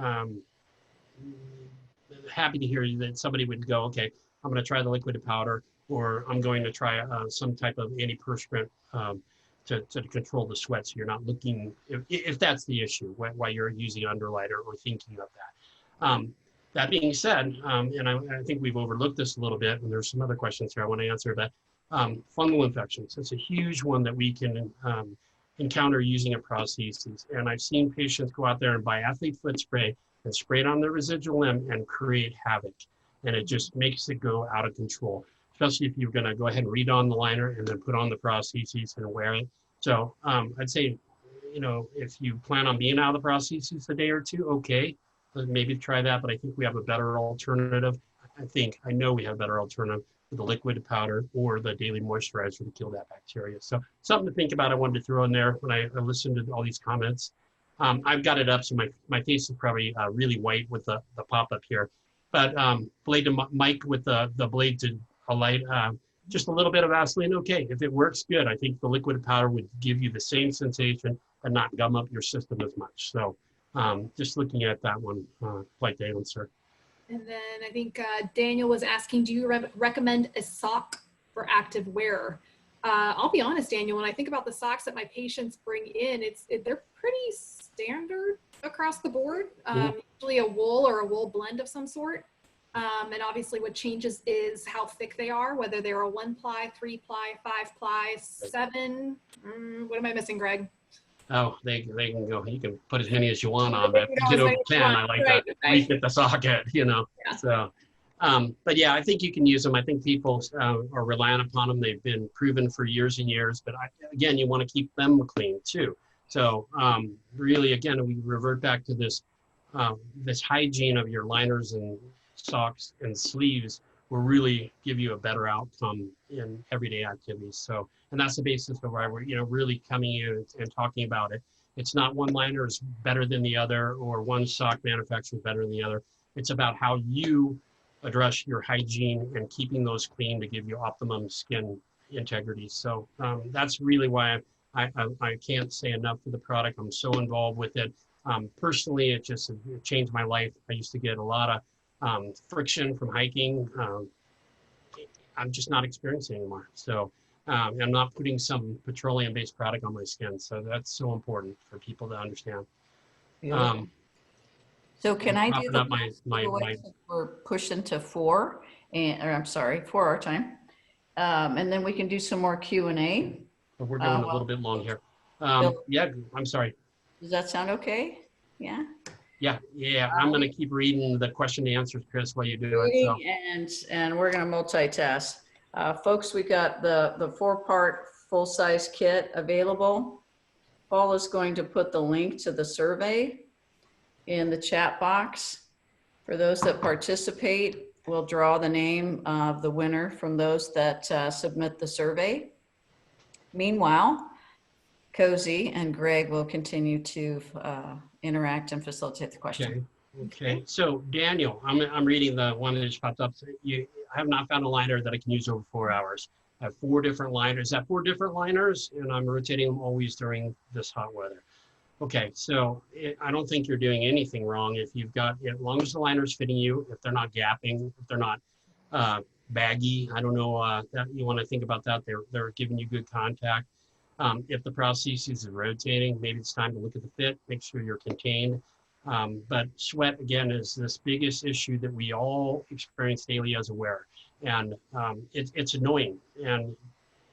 happy to hear that somebody would go, okay, I'm going to try the liquid powder, or I'm going to try some type of antiperspirant to control the sweat, so you're not looking, if that's the issue, why you're using underliner or thinking of that. That being said, and I think we've overlooked this a little bit, and there's some other questions here I want to answer, but fungal infections, it's a huge one that we can encounter using a prosthesis. And I've seen patients go out there and buy athlete foot spray and spray it on their residual limb and create havoc. And it just makes it go out of control, especially if you're going to go ahead and read on the liner and then put on the prosthesis and wear it. So I'd say, if you plan on being out of the prosthesis a day or two, okay, maybe try that. But I think we have a better alternative. I know we have a better alternative with the liquid powder or the daily moisturizer to kill that bacteria. So something to think about. I wanted to throw in there when I listened to all these comments. I've got it up, so my face is probably really white with the pop-up here. But blade to mic with the blade to a light, just a little bit of Vaseline, okay. If it works, good. I think the liquid powder would give you the same sensation and not gum up your system as much. So just looking at that one, like the answer.
And then I think Daniel was asking, do you recommend a sock for active wearer? I'll be honest, Daniel, when I think about the socks that my patients bring in, they're pretty standard across the board, usually a wool or a wool blend of some sort. And obviously what changes is how thick they are, whether they're a 1-ply, 3-ply, 5-ply, 7. What am I missing, Greg?
Oh, they can go, you can put as many as you want on, but get over 10, I like that. Refit the socket, Yeah. So, but yeah, I think you can use them. I think people are relying upon them. They've been proven for years and years, but again, you want to keep them clean too. So really, again, we revert back to this, this hygiene of your liners and socks and sleeves will really give you a better outcome in everyday activities. So, and that's the basis of why we're, really coming in and talking about it. It's not one liner is better than the other, or one sock manufacturer is better than the other. It's about how you address your hygiene and keeping those clean to give you optimum skin integrity. So that's really why I can't say enough for the product. I'm so involved with it. Personally, it changed my life. I used to get a lot of friction from hiking. I'm just not experiencing anymore. So I'm not putting some petroleum-based product on my skin. So that's so important for people to understand.
So can I do the
my
we're pushing to 4 our time, and then we can do some more Q&A.
We're going a little bit long here. Yeah, I'm sorry.
Does that sound okay? Yeah.
Yeah. I'm going to keep reading the question and answers, Chris, while you do it. So.
And we're going to multitask. Folks, we got the 4-part full-size kit available. Paul is going to put the link to the survey in the chat box. For those that participate, we'll draw the name of the winner from those that submit the survey. Meanwhile, Cozy and Greg will continue to interact and facilitate the question.
Okay. So Daniel, I'm reading the one that just popped up. I have not found a liner that I can use over 4 hours. I have 4 different liners. Is that 4 different liners? And I'm rotating them always during this hot weather. Okay, so I don't think you're doing anything wrong if you've got, as long as the liner's fitting you, if they're not gapping, if they're not baggy, I don't know, that you want to think about that. They're giving you good contact. If the prosthesis is rotating, maybe it's time to look at the fit, make sure you're contained. But sweat, again, is this biggest issue that we all experience daily as a wearer. And it's annoying. And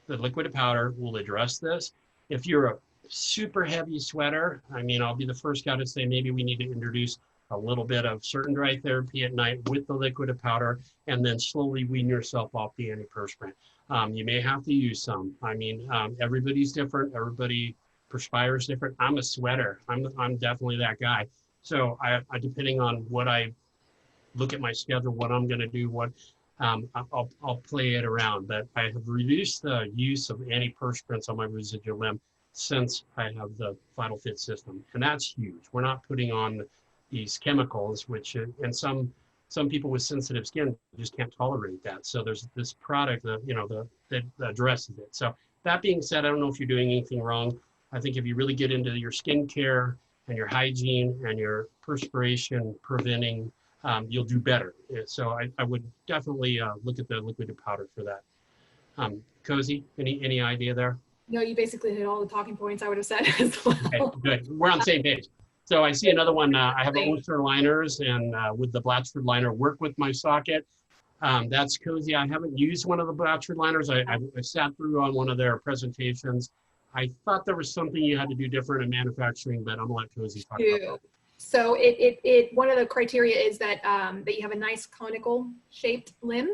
the liquid powder will address this. If you're a super heavy sweater, I mean, I'll be the first guy to say maybe we need to introduce a little bit of certain dry therapy at night with the liquid powder, and then slowly wean yourself off the antiperspirant. You may have to use some. I mean, everybody's different. Everybody perspires different. I'm a sweater. I'm definitely that guy. So I depending on what I look at my schedule, what I'm going to do, what I'll play it around. But I have reduced the use of antiperspirants on my residual limb since I have the VitalFit system, and that's huge. We're not putting on these chemicals, which and some people with sensitive skin just can't tolerate that. So there's this product that that addresses it. So that being said, I don't know if you're doing anything wrong. I think if you really get into your skincare and your hygiene and your perspiration preventing, you'll do better. So I would definitely look at the liquid powder for that. Cozy, any idea there?
No, you basically hit all the talking points I would have said as well.
Okay, good. We're on the same page. So I see another one. I have Ulcer liners, and with the Blatchford liner, work with my socket. That's Cozy. I haven't used one of the Blatchford liners. I sat through on one of their presentations. I thought there was something you had to do different in manufacturing, but I'm gonna let Cozy talk about that.
So one of the criteria is that that you have a nice conical shaped limb.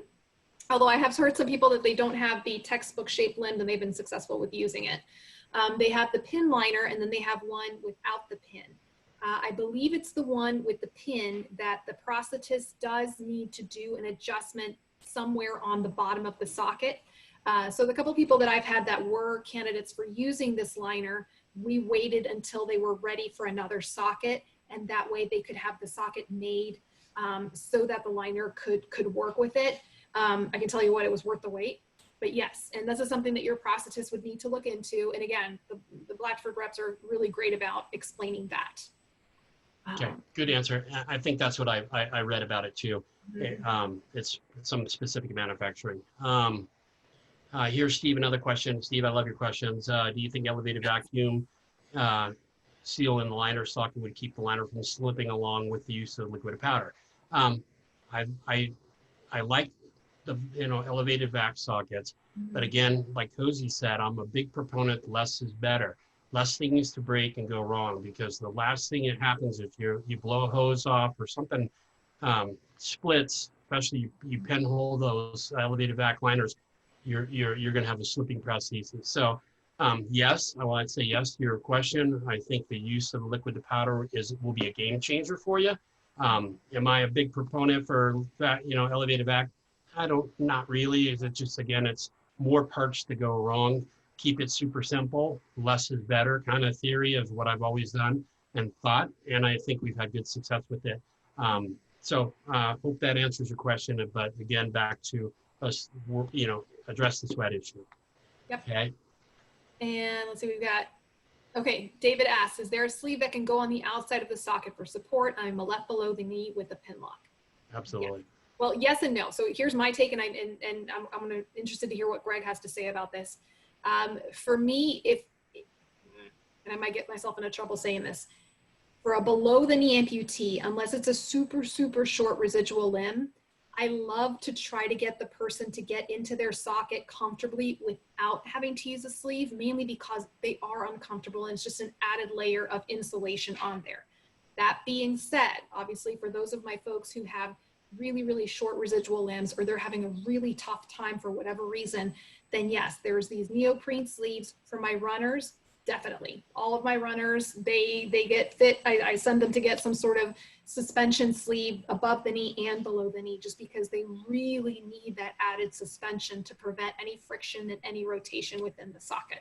Although I have heard some people that they don't have the textbook shaped limb and they've been successful with using it. They have the pin liner, and then they have one without the pin. I believe it's the one with the pin that the prosthetist does need to do an adjustment somewhere on the bottom of the socket. So the couple people that I've had that were candidates for using this liner, we waited until they were ready for another socket, and that way they could have the socket made so that the liner could work with it. I can tell you what, it was worth the wait. But yes, and this is something that your prosthetist would need to look into. And again, the Blatchford reps are really great about explaining that.
Okay, good answer. I think that's what I read about it too.
Mm-hmm.
It's some specific manufacturing. Here's Steve, another question. Steve, I love your questions. Do you think elevated vacuum seal in the liner socket would keep the liner from slipping along with the use of liquid powder? I like the elevated vac sockets, but again, like Cozy said, I'm a big proponent. Less is better. Less things to break and go wrong, because the last thing that happens if you blow a hose off or something splits, especially you pinhole those elevated vac liners, you're going to have a slipping prosthesis. So yes, I want to say yes to your question. I think the use of liquid powder will be a game changer for you. Am I a big proponent for that, elevated vac? Not really. It's just, again, it's more parts to go wrong. Keep it super simple. Less is better kind of theory of what I've always done and thought. And I think we've had good success with it. So hope that answers your question. But again, back to us, address the sweat issue.
Yep.
Okay.
And let's see, we've got, okay, David asks, is there a sleeve that can go on the outside of the socket for support? I'm left below the knee with a pin lock.
Absolutely.
Yeah. Well, yes and no. So here's my take, and I'm interested to hear what Greg has to say about this. For me, and I might get myself into trouble saying this, for a below the knee amputee, unless it's a super, super short residual limb, I love to try to get the person to get into their socket comfortably without having to use a sleeve, mainly because they are uncomfortable and it's just an added layer of insulation on there. That being said, obviously for those of my folks who have really, really short residual limbs, or they're having a really tough time for whatever reason, then yes, there's these neoprene sleeves for my runners. Definitely. All of my runners, they get fit. I send them to get some sort of suspension sleeve above the knee and below the knee, just because they really need that added suspension to prevent any friction and any rotation within the socket.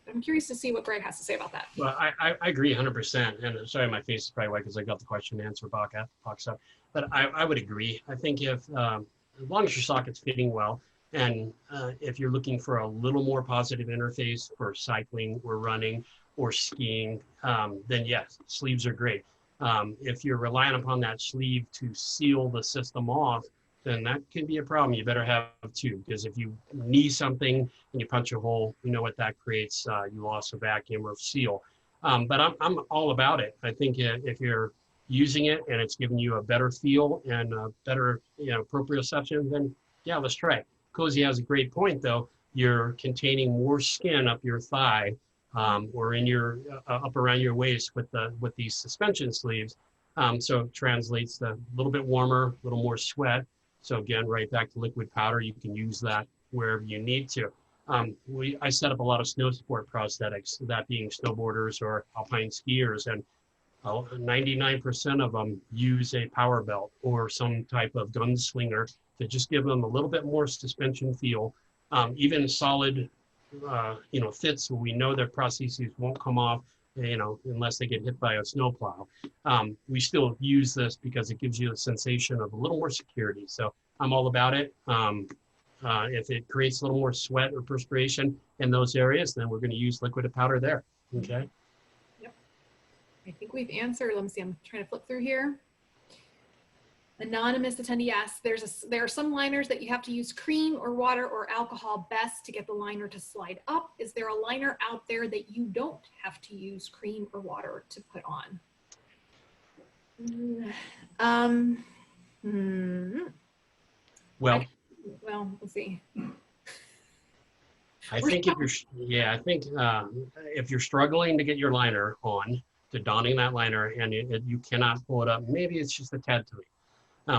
But I'm curious to see what Greg has to say about that.
Well, I agree 100%. And sorry, my face is probably white because I got the question and answer box up. But I would agree. I think if, as long as your socket's fitting well, And if you're looking for a little more positive interface for cycling or running or skiing, then yes, sleeves are great. If you're relying upon that sleeve to seal the system off, then that can be a problem. You better have two, because if you knee something and you punch a hole, you know what that creates. You lost a vacuum or seal. But I'm all about it. I think if you're using it and it's giving you a better feel and a better, proprioception, then yeah, let's try it. Cozy has a great point though. You're containing more skin up your thigh or in your up around your waist with these suspension sleeves. So it translates to a little bit warmer, a little more sweat. So again, right back to liquid powder, you can use that wherever you need to. I set up a lot of snow sport prosthetics, that being snowboarders or alpine skiers, and 99% of them use a power belt or some type of gunslinger to just give them a little bit more suspension feel. Even solid, fits, we know that prostheses won't come off, unless they get hit by a snowplow. We still use this because it gives you a sensation of a little more security. So I'm all about it. If it creates a little more sweat or perspiration in those areas, then we're going to use liquid powder there. Okay.
I think we've answered. Let me see. I'm trying to flip through here. Anonymous attendee asks, there are some liners that you have to use cream or water or alcohol best to get the liner to slide up. Is there a liner out there that you don't have to use cream or water to put on?
Well,
let's see.
I think if you're struggling to get your liner on, to donning that liner, and you cannot pull it up, maybe it's just a tad tight.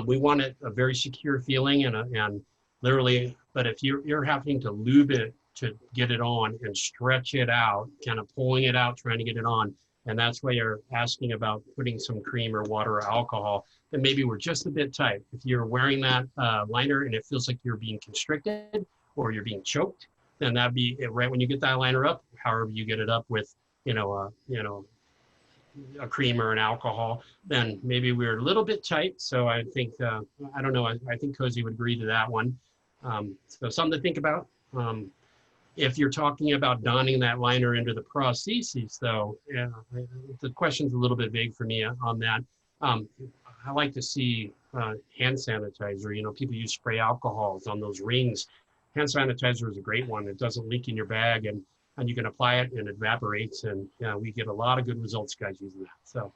We want a very secure feeling and literally, but if you're having to lube it to get it on and stretch it out, kind of pulling it out, trying to get it on, and that's why you're asking about putting some cream or water or alcohol, then maybe we're just a bit tight. If you're wearing that liner and it feels like you're being constricted or you're being choked, then that'd be it right when you get that liner up, however you get it up with, a cream or an alcohol, then maybe we're a little bit tight. So I think, I don't know, I think Cozy would agree to that one. So something to think about. If you're talking about donning that liner into the prostheses though, the question's a little bit vague for me on that. I like to see hand sanitizer, people use spray alcohols on those rings. Hand sanitizer is a great one. It doesn't leak in your bag and you can apply it and it evaporates, and we get a lot of good results, guys, using that. So
I was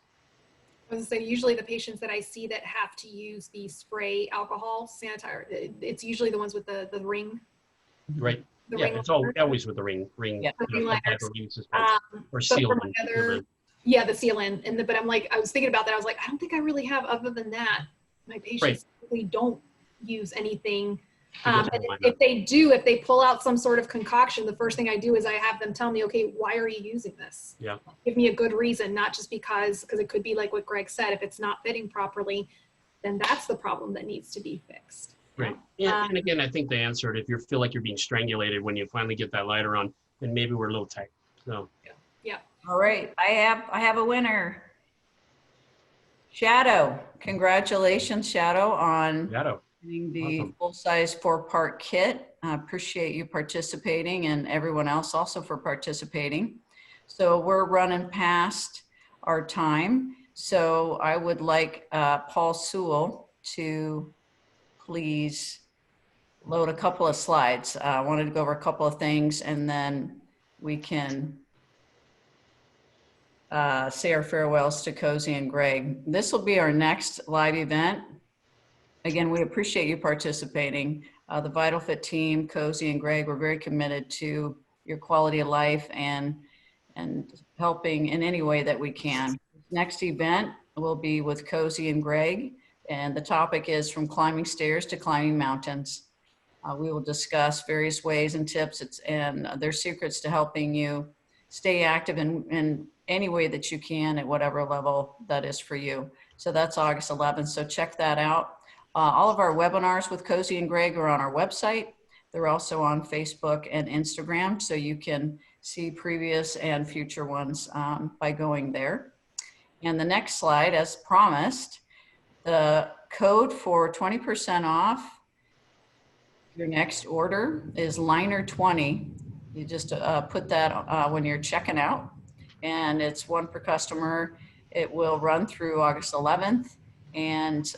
going to say, usually the patients that I see that have to use the spray alcohol sanitizer, it's usually the ones with the ring.
Right.
The
yeah,
ring
it's always with the ring,
Yeah.
type of ring suspension or seal.
Yeah, the seal-in. But I'm like, I was thinking about that. I was like, I don't think I really have, other than that. My patients really don't use anything. And if they pull out some sort of concoction, the first thing I do is I have them tell me, okay, why are you using this?
Yeah.
Give me a good reason, not just because it could be like what Greg said, if it's not fitting properly, then that's the problem that needs to be fixed.
Right. And again, I think they answered, if you feel like you're being strangulated when you finally get that lighter on, then maybe we're a little tight. So
yeah.
All right, I have a winner. Shadow, congratulations, Shadow, on getting the full-size 4-part kit. I appreciate you participating and everyone else also for participating. So we're running past our time. So I would like Paul Sewell to please load a couple of slides. I wanted to go over a couple of things and then we can say our farewells to Cozy and Greg. This will be our next live event. Again, we appreciate you participating. The VitalFit team, Cozy and Greg, we're very committed to your quality of life and helping in any way that we can. Next event will be with Cozy and Greg, and the topic is from climbing stairs to climbing mountains. We will discuss various ways and tips and their secrets to helping you stay active in any way that you can at whatever level that is for you. So that's August 11th. So check that out. All of our webinars with Cozy and Greg are on our website. They're also on Facebook and Instagram. So you can see previous and future ones by going there. And the next slide, as promised, the code for 20% off Your next order is liner 20. You just put that when you're checking out, and it's one per customer. It will run through August 11th, and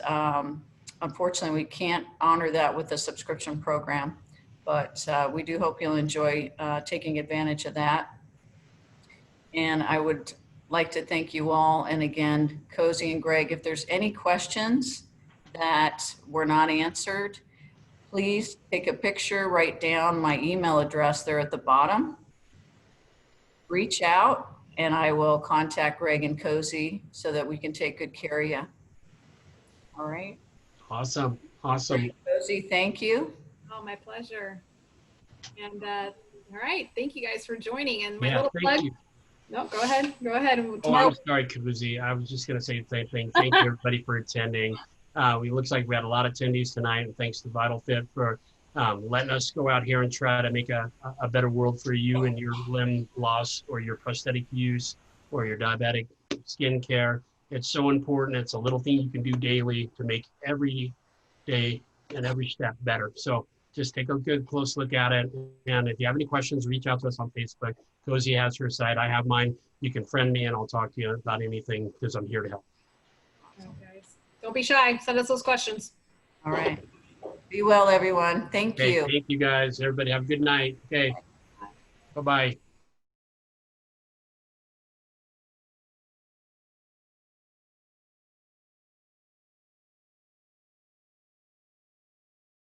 unfortunately, we can't honor that with the subscription program, but we do hope you'll enjoy taking advantage of that. And I would like to thank you all. And again, Cozy and Greg, if there's any questions that were not answered, please take a picture, write down my email address there at the bottom. Reach out and I will contact Greg and Cozy so that we can take good care of you. All right.
Awesome. Awesome.
Cozy, thank you.
Oh, my pleasure. And all right, thank you guys for joining. And my
Yeah,
little plug.
thank you.
No, go ahead. Go ahead. And
Oh,
tomorrow,
I'm sorry, Cozy. I was just going to say the same thing. Thank you, everybody, for attending. It looks like we had a lot of attendees tonight, and thanks to VitalFit for letting us go out here and try to make a better world for you and your limb loss or your prosthetic use or your diabetic skin care. It's so important. It's a little thing you can do daily to make every day and every step better. So just take a good close look at it. And if you have any questions, reach out to us on Facebook. Cozy has her site. I have mine. You can friend me and I'll talk to you about anything because I'm here to help.
guys, don't be shy. Send us those questions.
All right. Be well, everyone. Thank
Okay,
you.
thank you guys. Everybody have a good night. Okay. Bye-bye.